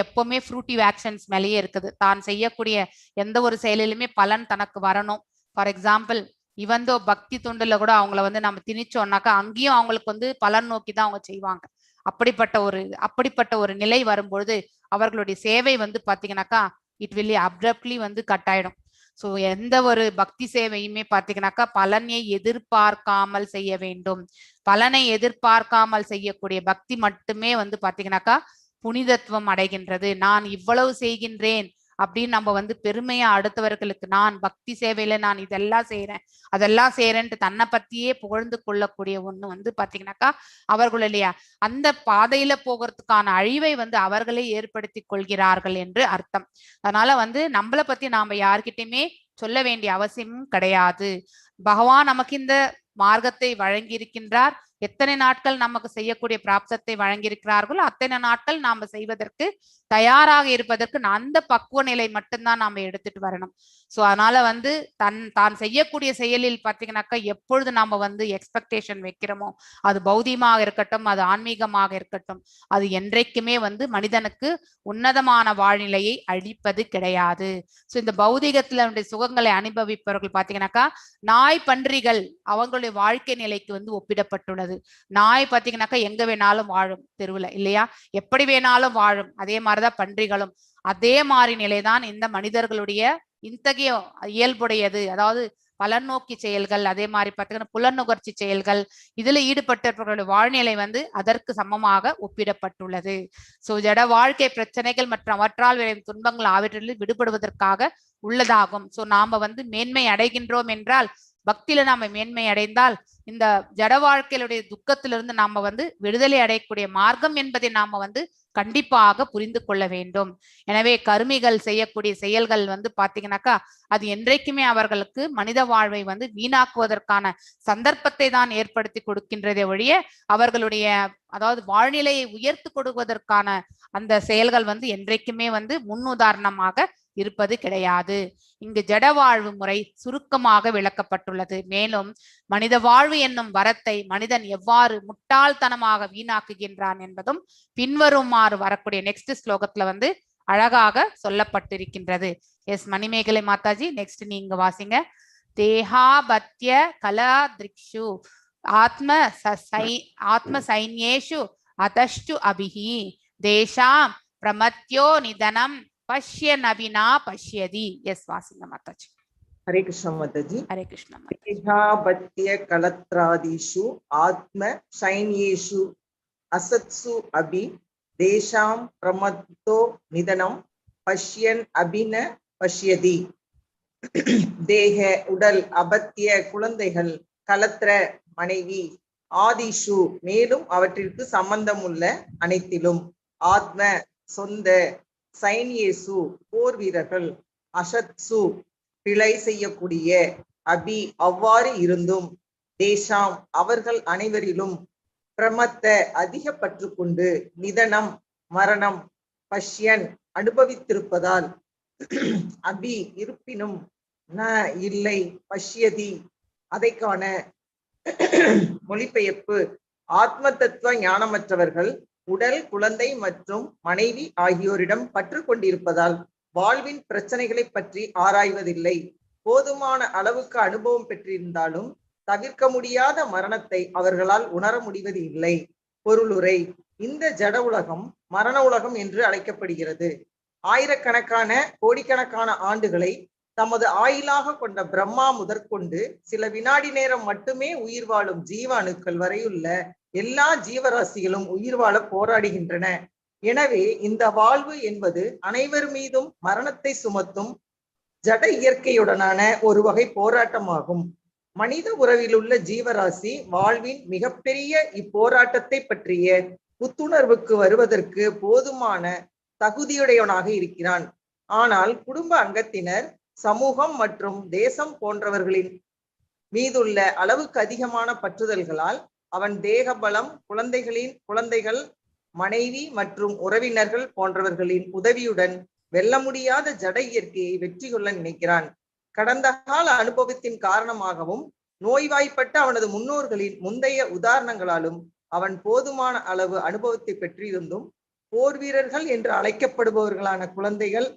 எப்பவுமே ஃப்ரூட்டிவ் ஆக்ஷன்ஸ் மேலேயே இருக்குது. தான் செய்யக்கூடிய எந்த ஒரு செயலிலுமே பலன் தனக்கு வரணும். ஃபார் எக்ஸாம்பிள் இவந்தோ பக்தி தொண்டுல கூட அவங்கள வந்து நம்ம திணிச்சோம்னாக்கா அங்கேயும் அவங்களுக்கு வந்து பலன் நோக்கி தான் அவங்க செய்வாங்க. அப்படிப்பட்ட ஒரு நிலை வரும்பொழுது அவர்களுடைய சேவை வந்து பாத்தீங்கன்னாக்கா இட் வில் அப்ரப்ட்லி வந்து கட் ஆயிடும். சோ எந்த ஒரு பக்தி சேவையுமே பாத்தீங்கன்னாக்கா பலனை எதிர்பார்க்காமல் செய்ய வேண்டும். பலனை எதிர்பார்க்காமல் செய்யக்கூடிய பக்தி மட்டுமே வந்து பாத்தீங்கன்னாக்கா புனிதத்துவம் அடைகின்றது. நான் இவ்வளவு செய்கின்றேன் அப்படின்னு நம்ம வந்து பெருமையா அடுத்தவர்களுக்கு நான் பக்தி சேவையில நான் இதெல்லாம் செய்யறேன் அதெல்லாம் செய்யறேன்ட்டு தன்னை பத்தியே புகழ்ந்து கொள்ளக்கூடிய ஒண்ணு வந்து பாத்தீங்கன்னாக்கா அவர்களுடைய அந்த பாதையில போகிறதுக்கான அழிவை வந்து அவர்களே ஏற்படுத்தி கொள்கிறார்கள் என்று அர்த்தம். அதனால வந்து நம்மளை பத்தி நாம யார்கிட்டயுமே சொல்ல வேண்டிய அவசியமும் கிடையாது. பகவான் நமக்கு இந்த மார்க்கத்தை வழங்கி இருக்கின்றார். எத்தனை நாட்கள் நமக்கு செய்யக்கூடிய பிராப்தத்தை வழங்கியிருக்கிறார்களோ அத்தனை நாட்கள் நாம செய்வதற்கு தயாராக இருப்பதற்கு அந்த பக்குவ நிலை மட்டும்தான் நாம எடுத்துட்டு வரணும். சோ அதனால வந்து தான் செய்யக்கூடிய செயலில் பாத்தீங்கன்னாக்கா எப்பொழுது நாம வந்து எக்ஸ்பெக்டேஷன் வைக்கிறோமோ அது பௌதிகமாக இருக்கட்டும், அது ஆன்மீகமாக இருக்கட்டும், அது என்றைக்குமே வந்து மனிதனுக்கு உன்னதமான வாழ்நிலையை அளிப்பது கிடையாது. சோ இந்த பௌதிகத்துல சுகங்களை அனுபவிப்பவர்கள் பாத்தீங்கன்னாக்கா நாய் பன்றிகள் அவங்களுடைய வாழ்க்கை நிலைக்கு வந்து ஒப்பிடப்பட்டுள்ளது. நாய் பாத்தீங்கன்னாக்கா எங்க வேணாலும் வாழும் தெருவுல இல்லையா, எப்படி வேணாலும் வாழும். அதே மாதிரிதான் பன்றிகளும். அதே மாதிரி நிலைதான் இந்த மனிதர்களுடைய இத்தகைய இயல்புடையது, அதாவது பலநோக்கி செயல்கள், அதே மாதிரி பார்த்தீங்கன்னா புலநுகர்ச்சி செயல்கள், இதுல ஈடுபட்டவர்களுடைய வாழ்நிலை வந்து அதற்கு சமமாக ஒப்பிடப்பட்டுள்ளது. சோ ஜட வாழ்க்கை பிரச்சனைகள் மற்றும் அவற்றால் விளையும் துன்பங்கள் ஆகியவற்றிலிருந்து விடுபடுவதற்காக உள்ளதாகும். சோ நாம வந்து மேன்மை அடைகின்றோம் என்றால், பக்தியில நாம மேன்மை அடைந்தால் இந்த ஜட வாழ்க்கையிலுடைய துக்கத்திலிருந்து நாம வந்து விடுதலை அடையக்கூடிய மார்க்கம் என்பதை நாம வந்து கண்டிப்பாக புரிந்து கொள்ள வேண்டும். எனவே கருமிகள் செய்யக்கூடிய செயல்கள் வந்து பாத்தீங்கன்னாக்கா அது என்றைக்குமே அவர்களுக்கு மனித வாழ்வை வந்து வீணாக்குவதற்கான சந்தர்ப்பத்தை தான் ஏற்படுத்தி கொடுக்கின்றதே ஒழிய அவர்களுடைய அதாவது வாழ்நிலையை உயர்த்து கொடுவதற்கான அந்த செயல்கள் வந்து என்றைக்குமே வந்து முன்னுதாரணமாக இருப்பது கிடையாது. இங்கு ஜட வாழ்வு முறை சுருக்கமாக விளக்கப்பட்டுள்ளது. மேலும் மனித வாழ்வு என்னும் வரத்தை மனிதன் எவ்வாறு முட்டாள்தனமாக வீணாக்குகின்றான் என்பதும் பின்வருமாறு வரக்கூடிய நெக்ஸ்ட் ஸ்லோகத்துல வந்து அழகாக சொல்லப்பட்டிருக்கின்றது. எஸ் மணிமேகலை மாதாஜி, நெக்ஸ்ட் நீங்க வாசிங்க. தேஹாபத்ய கலா திரிக்ஷு ஆத்ம சைன்யேஷு அதஷ்டு அபிஹி தேஷாம் பிரமத்யோ நிதனம் பஷ்ய நபினா பஷ்யதி. எஸ் வாசிங்க மாதாஜி. ஹரே கிருஷ்ண மாதாஜி. ஹரே கிருஷ்ண. தேஹாபத்ய கலத்ராதிஷு ஆத்ம சைன்யேஷு அசத்சு அபி தேஷாம் பிரமத்தோ நிதனம் பஷ்யன் அபின பஷ்யதி. தேக உடல், அபத்திய குழந்தைகள், கலத்ர மனைவி, ஆதிஷு மேலும் அவற்றிற்கு சம்பந்தமுள்ள அனைத்திலும், ஆத்ம சொந்த, சைன்யேசு போர் வீரர்கள், அசத்சு பிழை செய்யக்கூடிய, அபி அவ்வாறு இருந்தும், தேஷாம் அவர்கள் அனைவரிலும், பிரமத்த அதிக பற்று கொண்டு, நிதனம் மரணம், பஷ்யன் அனுபவித்திருப்பதால், அபி இருப்பினும், ந இல்லை, பஷ்யதி அதை காண. மொழிபெயர்ப்பு: ஆத்ம தத்துவ ஞானமற்றவர்கள் உடல், குழந்தை மற்றும் மனைவி ஆகியோரிடம் பற்று கொண்டிருப்பதால் வாழ்வின் பிரச்சனைகளை பற்றி ஆராய்வதில்லை. போதுமான அளவுக்கு அனுபவம் பெற்றிருந்தாலும் தவிர்க்க முடியாத மரணத்தை அவர்களால் உணர முடிவது இல்லை. பொருளுரை: இந்த ஜட உலகம் மரண உலகம் என்று அழைக்கப்படுகிறது. ஆயிரக்கணக்கான கோடிக்கணக்கான ஆண்டுகளை தமது ஆயுளாக கொண்ட பிரம்மா முதற்கொண்டு சில வினாடி நேரம் மட்டுமே உயிர் வாழும் ஜீவ அணுக்கள் வரையுள்ள எல்லா ஜீவராசிகளும் உயிர் வாழ போராடுகின்றன. எனவே இந்த வாழ்வு என்பது அனைவர் மீதும் மரணத்தை சுமத்தும் ஜட இயற்கையுடனான ஒரு வகை போராட்டமாகும். மனித உறவில் உள்ள ஜீவராசி வாழ்வின் மிகப்பெரிய இப்போராட்டத்தை பற்றிய புத்துணர்வுக்கு வருவதற்கு போதுமான தகுதியுடையவனாக இருக்கிறான். ஆனால் குடும்ப அங்கத்தினர், சமூகம் மற்றும் தேசம் போன்றவர்களின் மீதுள்ள அளவுக்கு அதிகமான பற்றுதல்களால் அவன் தேக பலம், குழந்தைகள், மனைவி மற்றும் உறவினர்கள் போன்றவர்களின் உதவியுடன் வெல்ல முடியாத ஜட இயற்கையை வெற்றி கொள்ள நினைக்கிறான். கடந்த கால அனுபவத்தின் காரணமாகவும் நோய்வாய்ப்பட்ட அவனது முன்னோர்களின் முந்தைய உதாரணங்களாலும் அவன் போதுமான அளவு அனுபவத்தை பெற்றிருந்தும் போர் வீரர்கள் என்று அழைக்கப்படுபவர்களான குழந்தைகள்,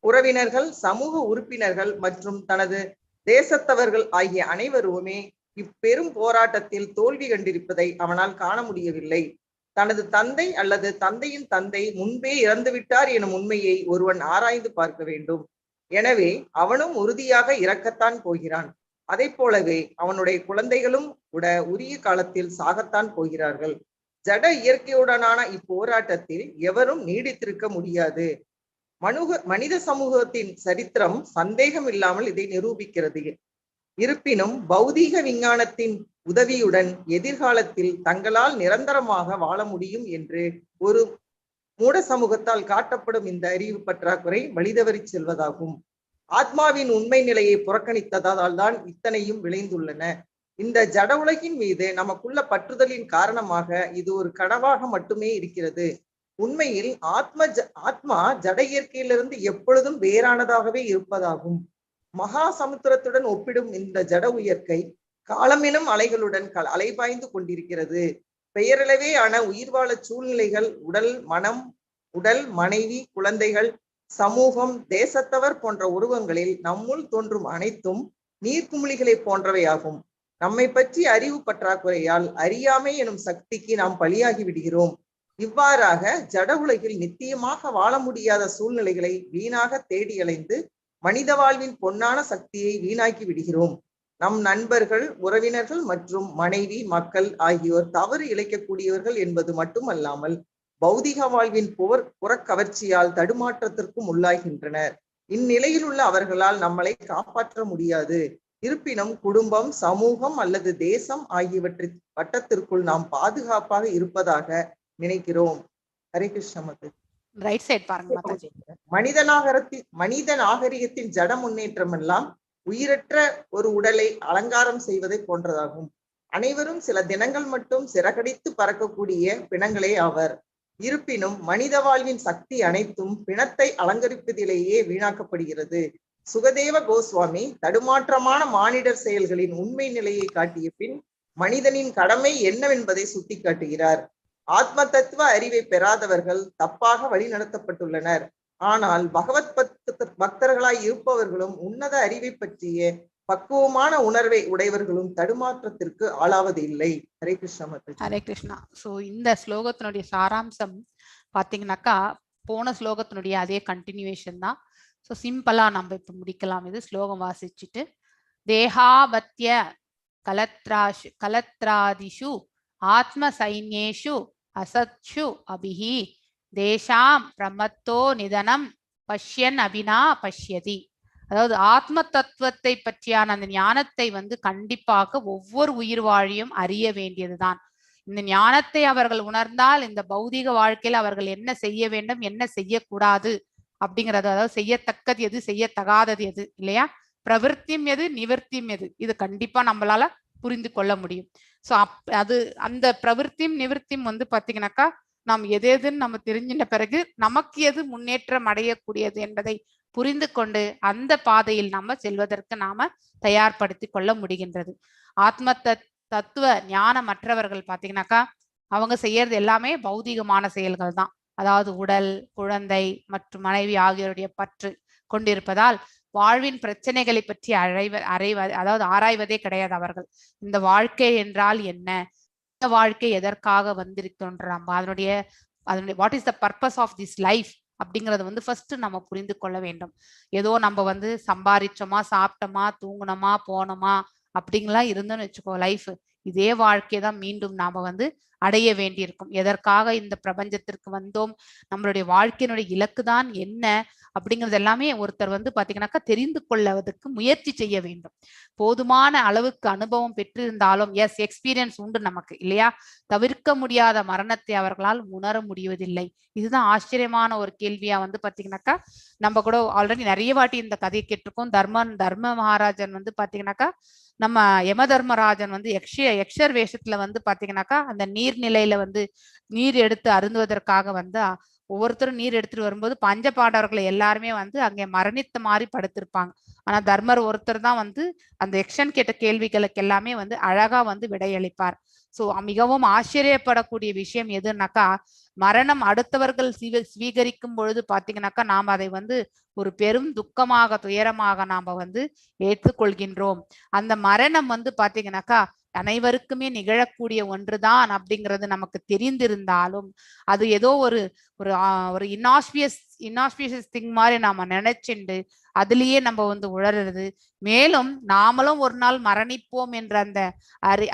உறவினர்கள், சமூக உறுப்பினர்கள் மற்றும் தனது தேசத்தவர்கள் ஆகிய அனைவருமே இப்பெரும் போராட்டத்தில் தோல்வி கண்டிருப்பதை அவனால் காண முடியவில்லை. தனது தந்தை அல்லது தந்தையின் தந்தை முன்பே இறந்துவிட்டார் எனும் உண்மையை ஒருவன் ஆராய்ந்து பார்க்க வேண்டும். எனவே அவனும் உறுதியாக இறக்கத்தான் போகிறான். அதை போலவே அவனுடைய குழந்தைகளும் கூட உரிய காலத்தில் சாகத்தான் போகிறார்கள். ஜட இயற்கையுடனான இப்போராட்டத்தில் எவரும் நீடித்திருக்க முடியாது. மனித சமூகத்தின் சரித்திரம் சந்தேகம் இல்லாமல் இதை நிரூபிக்கிறது. இருப்பினும் பௌதீக விஞ்ஞானத்தின் உதவியுடன் எதிர்காலத்தில் தங்களால் நிரந்தரமாக வாழ முடியும் என்று ஒரு மூட சமூகத்தால் காட்டப்படும் இந்த அறிவு பற்றாக்குறை வழிதவறி செல்வதாகும். ஆத்மாவின் உண்மை நிலையை புறக்கணித்ததால் தான் இத்தனையும் விளைந்துள்ளன. இந்த ஜட உலகின் மீது நமக்குள்ள பற்றுதலின் காரணமாக இது ஒரு கனவாக மட்டுமே இருக்கிறது. உண்மையில் ஆத்மா ஜட இயற்கையிலிருந்து எப்பொழுதும் வேறானதாகவே இருப்பதாகும். மகா சமுத்திரத்துடன் ஒப்பிடும் இந்த ஜட இயற்கை காலமெனும் அலைகளுடன் அலைபாய்ந்து கொண்டிருக்கிறது. பெயரளவே ஆன உயிர் வாழ சூழ்நிலைகள், உடல், மனைவி, குழந்தைகள், சமூகம், தேசத்தவர் போன்ற உருவங்களில் நம்முள் தோன்றும் அனைத்தும் நீர்க்குமிழிகளை போன்றவையாகும். நம்மை பற்றி அறிவு பற்றாக்குறையால் அறியாமை எனும் சக்திக்கு நாம் பலியாகி விடுகிறோம். இவ்வாறாக ஜட உலகில் நித்தியமாக வாழ முடியாத சூழ்நிலைகளை வீணாக தேடி அலைந்து மனித வாழ்வின் பொன்னான சக்தியை வீணாக்கி விடுகிறோம். நம் நண்பர்கள், உறவினர்கள் மற்றும் மனைவி, மக்கள் ஆகியோர் தவறு இழைக்கக்கூடியவர்கள் என்பது மட்டுமல்லாமல் பௌதிக வாழ்வின் புறக்கவர்ச்சியால் தடுமாற்றத்திற்கும் உள்ளாகின்றனர். இந்நிலையில் உள்ள அவர்களால் நம்மளை காப்பாற்ற முடியாது. இருப்பினும் குடும்பம், சமூகம் அல்லது தேசம் ஆகியவற்றின் வட்டத்திற்குள் நாம் பாதுகாப்பாக இருப்பதாக நினைக்கிறோம். ஹரே கிருஷ்ண மாதாஜி. ரைட் சைடு பாருங்க மாதாஜி. மனித நாகரிகத்தின் ஜட முன்னேற்றம் எல்லாம் உயிரற்ற ஒரு உடலை அலங்காரம் செய்வதை போன்றதாகும். அனைவரும் சில தினங்கள் மட்டும் சிறகடித்து பறக்கக்கூடிய பிணங்களே ஆவர். இருப்பினும் மனித வாழ்வின் சக்தி அனைத்தும் பிணத்தை அலங்கரிப்பதிலேயே வீணாக்கப்படுகிறது. சுகதேவ கோஸ்வாமி தடுமாற்றமான மானிடர் செயல்களின் உண்மை நிலையை காட்டிய பின் மனிதனின் கடமை என்னவென்பதை சுட்டிக்காட்டுகிறார். ஆத்ம தத்துவ அறிவை பெறாதவர்கள் தப்பாக வழிநடத்தப்பட்டுள்ளனர். ஆனால் பகவத் பக்தர்களாய் இருப்பவர்களும் உன்னத அறிவை பற்றிய பக்குவமான உணர்வை உடையவர்களும் தடுமாற்றத்திற்கு ஆளாவது இல்லை. ஹரே கிருஷ்ணா மாதாஜி. ஹரே கிருஷ்ணா. சோ இந்த ஸ்லோகத்தினுடைய சாராம்சம் பாத்தீங்கன்னாக்கா போன ஸ்லோகத்தினுடைய அதே கண்டினியூவேஷன் தான். ஸோ சிம்பிளா நம்ம இப்ப முடிக்கலாம். இது ஸ்லோகம் வாசிச்சுட்டு, தேகாபத்திய கலத்ராதிஷு ஆத்ம சைன்யேஷு அசத்ஷு அபிஹி தேசாம் பிரமத்தோ நிதனம் பஷ்யன் அபினா பஷ்யதி. அதாவது ஆத்ம தத்துவத்தை பற்றியான அந்த ஞானத்தை கண்டிப்பாக ஒவ்வொரு உயிர் வாழியும் அறிய வேண்டியதுதான். இந்த ஞானத்தை அவர்கள் உணர்ந்தால் இந்த பௌதிக வாழ்க்கையில் அவர்கள் என்ன செய்ய வேண்டும், என்ன செய்யக்கூடாது அப்படிங்கிறது, அதாவது செய்யத்தக்கது எது, செய்யத்தகாதது எது இல்லையா, பிரவிற்த்தியும் எது, நிவர்த்தியும் எது, இது கண்டிப்பா நம்மளால புரிந்து கொள்ள முடியும். ஸோ அது அந்த பிரவிற்த்தியும் நிவர்த்தியும் பாத்தீங்கன்னாக்கா நாம் எதுன்னு நம்ம தெரிஞ்சின பிறகு நமக்கு எது முன்னேற்றம் அடையக்கூடியது என்பதை புரிந்து கொண்டு அந்த பாதையில் நம்ம செல்வதற்கு நாம தயார்படுத்தி கொள்ள முடிகின்றது. ஆத்ம தத்துவ ஞானமற்றவர்கள் பாத்தீங்கன்னாக்கா அவங்க செய்யறது எல்லாமே பௌதிகமான செயல்கள் தான். அதாவது உடல், குழந்தை மற்றும் மனைவி ஆகியோருடைய பற்று கொண்டிருப்பதால் வாழ்வின் பிரச்சனைகளை பற்றி ஆராய்வதே கிடையாது அவர்கள். இந்த வாழ்க்கை என்றால் என்ன, இந்த வாழ்க்கை எதற்காக வந்திருக்கின்றோம், அதனுடைய what is the purpose of this life அப்படிங்கறத ஃபர்ஸ்ட் நம்ம புரிந்து கொள்ள வேண்டும். ஏதோ நம்ம சம்பாதிச்சோமா, சாப்பிட்டோமா, தூங்குனோமா, போனோமா அப்படிங்கலாம் இருந்தோம்னு வச்சுக்கோ லைஃப், இதே வாழ்க்கையை தான் மீண்டும் நாம அடைய வேண்டியிருக்கும். எதற்காக இந்த பிரபஞ்சத்திற்கு வந்தோம், நம்மளுடைய வாழ்க்கையினுடைய இலக்கு தான் என்ன அப்படிங்கிறது எல்லாமே ஒருத்தர் பாத்தீங்கன்னாக்கா தெரிந்து கொள்வதற்கு முயற்சி செய்ய வேண்டும். போதுமான அளவுக்கு அனுபவம் பெற்றிருந்தாலும் எஸ் எக்ஸ்பீரியன்ஸ் உண்டு நமக்கு இல்லையா, தவிர்க்க முடியாத மரணத்தை அவர்களால் உணர முடிவதில்லை. இதுதான் ஆச்சரியமான ஒரு கேள்வியா பாத்தீங்கன்னாக்கா நம்ம கூட ஆல்ரெடி நிறைய வாட்டி இந்த கதையை கேட்டிருக்கோம். தர்ம மகாராஜன் பாத்தீங்கன்னாக்கா நம்ம யம தர்மராஜன் யக்ஷர் வேஷத்துல பாத்தீங்கன்னாக்கா அந்த நீர்நிலையில நீர் எடுத்து அருந்துவதற்காக ஒவ்வொருத்தரும் நீர் எடுத்துட்டு வரும்போது பஞ்ச பாண்டவர்களை எல்லாருமே அங்கே மரணித்த மாதிரி படுத்திருப்பாங்க. ஆனா தர்மர் ஒருத்தர் தான் அந்த யக்ஷன் கேட்ட கேள்விகளுக்கு எல்லாமே அழகா விடையளிப்பார். சோ மிகவும் ஆச்சரியப்படக்கூடிய விஷயம் எதுனாக்கா, மரணம் அடுத்தவர்கள் ஸ்வீகரிக்கும் பொழுது பாத்தீங்கன்னாக்கா நாம் அதை ஒரு பெரும் துக்கமாக, துயரமாக நாம ஏற்றுக்கொள்கின்றோம். அந்த மரணம் பாத்தீங்கன்னாக்கா அனைவருக்குமே நிகழக்கூடிய ஒன்றுதான் அப்படிங்கிறது நமக்கு தெரிந்திருந்தாலும் அது ஏதோ ஒரு இன்னாஸ்பியஸ் திங் மாதிரி நாம நினைச்சுண்டு அதுலயே நம்ம உழறது. மேலும் நாமளும் ஒரு நாள் மரணிப்போம் என்ற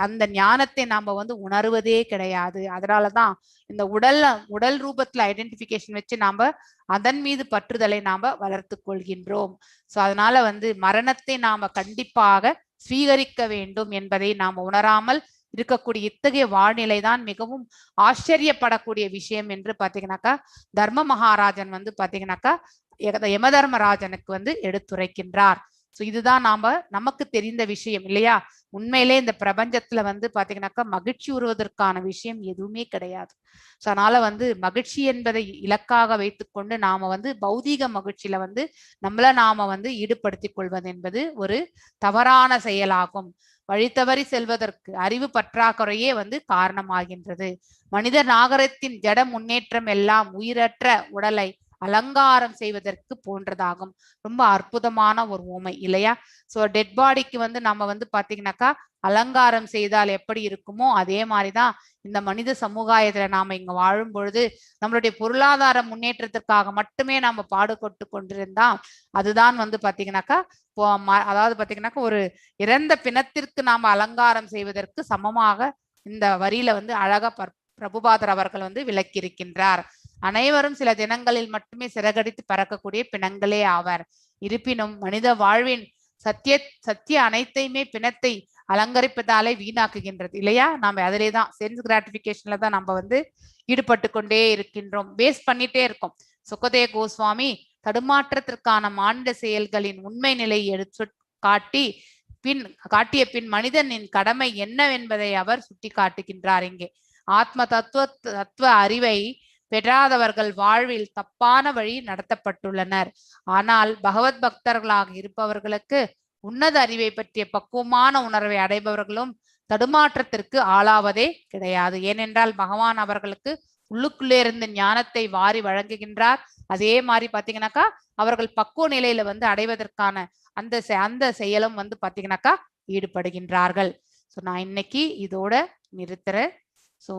அந்த ஞானத்தை நாம உணர்வதே கிடையாது. அதனாலதான் இந்த உடல் ரூபத்துல ஐடென்டிபிகேஷன் வச்சு நாம அதன் மீது பற்றுதலை நாம வளர்த்து கொள்கின்றோம். சோ அதனால மரணத்தை நாம கண்டிப்பாக ஸ்வீகரிக்க வேண்டும் என்பதை நாம் உணராமல் இருக்கக்கூடிய இத்தகைய வாழ்நிலை தான் மிகவும் ஆச்சரியப்படக்கூடிய விஷயம் என்று பாத்தீங்கன்னாக்கா தர்ம மகாராஜன் பாத்தீங்கன்னாக்கா யம தர்மராஜனுக்கு எடுத்துரைக்கின்றார். சோ இதுதான் நமக்கு தெரிந்த விஷயம் இல்லையா. உண்மையிலே இந்த பிரபஞ்சத்துல பாத்தீங்கன்னாக்கா மகிழ்ச்சி உறுவதற்கான விஷயம் எதுவுமே கிடையாது. சோ அதனால மகிழ்ச்சி என்பதை இலக்காக வைத்துக்கொண்டு நாம பௌதீக மகிழ்ச்சியில நம்மள நாம ஈடுபடுத்திக் கொள்வது என்பது ஒரு தவறான செயலாகும். வழி தவறி செல்வதற்கு அறிவு பற்றாக்குறையே காரணமாகின்றது. மனித நாகரத்தின் ஜட முன்னேற்றம் எல்லாம் உயிரற்ற உடலை அலங்காரம் செய்வதற்கு போன்றதாகும். ரொம்ப அற்புதமான ஒரு உவமை இல்லையா? சோ டெட் பாடிக்கு வந்து நம்ம வந்து பாத்தீங்கன்னாக்கா அலங்காரம் செய்தால் எப்படி இருக்குமோ அதே மாதிரிதான் இந்த மனித சமுதாயத்துல நாம இங்க வாழும் பொழுது நம்மளுடைய பொருளாதார முன்னேற்றத்திற்காக மட்டுமே நாம பாடுபட்டு கொண்டிருந்தா அதுதான் வந்து பாத்தீங்கன்னாக்கா அதாவது பாத்தீங்கன்னாக்கா ஒரு இறந்த பிணத்திற்கு நாம அலங்காரம் செய்வதற்கு சமமாக இந்த வரியில வந்து அழகா பிரபுபாதர் அவர்கள் வந்து விளக்கியிருக்கின்றார். அனைவரும் சில தினங்களில் மட்டுமே சிறகடித்து பறக்கக்கூடிய பிணங்களே ஆவர். இருப்பினும் மனித வாழ்வின் சத்திய அனைத்தையுமே பிணத்தை அலங்கரிப்பதாலே வீணாக்குகின்றது இல்லையா? நாம அதிலே தான் சென்ஸ் கிராட்டிபிகேஷன்ல தான் நம்ம வந்து ஈடுபட்டு கொண்டே இருக்கின்றோம், வேஸ்ட் பண்ணிட்டே இருக்கோம். சுகதேவ கோஸ்வாமி தடுமாற்றத்திற்கான மானிட செயல்களின் உண்மை நிலையை எடுத்து காட்டிய பின் மனிதனின் கடமை என்னவென்பதை அவர் சுட்டி காட்டுகின்றார். இங்கே ஆத்ம தத்துவ அறிவை பெறாதவர்கள் வாழ்வில் தப்பான வழி நடத்தப்பட்டுள்ளனர். ஆனால் பகவத் பக்தர்களாக இருப்பவர்களுக்கு உன்னத அறிவை பற்றிய பக்குவமான உணர்வை அடைபவர்களும் தடுமாற்றத்திற்கு ஆளாவதே கிடையாது. ஏனென்றால் பகவான் அவர்களுக்கு உள்ளுக்குள்ளே இருந்து ஞானத்தை வாரி வழங்குகின்றார். அதே மாதிரி பாத்தீங்கன்னாக்கா அவர்கள் பக்குவ நிலையில வந்து அடைவதற்கான அந்த செயலும் வந்து பாத்தீங்கன்னாக்கா ஈடுபடுகின்றார்கள். ஸோ நான் இன்னைக்கு இதோட நிறுத்துறேன். ஸோ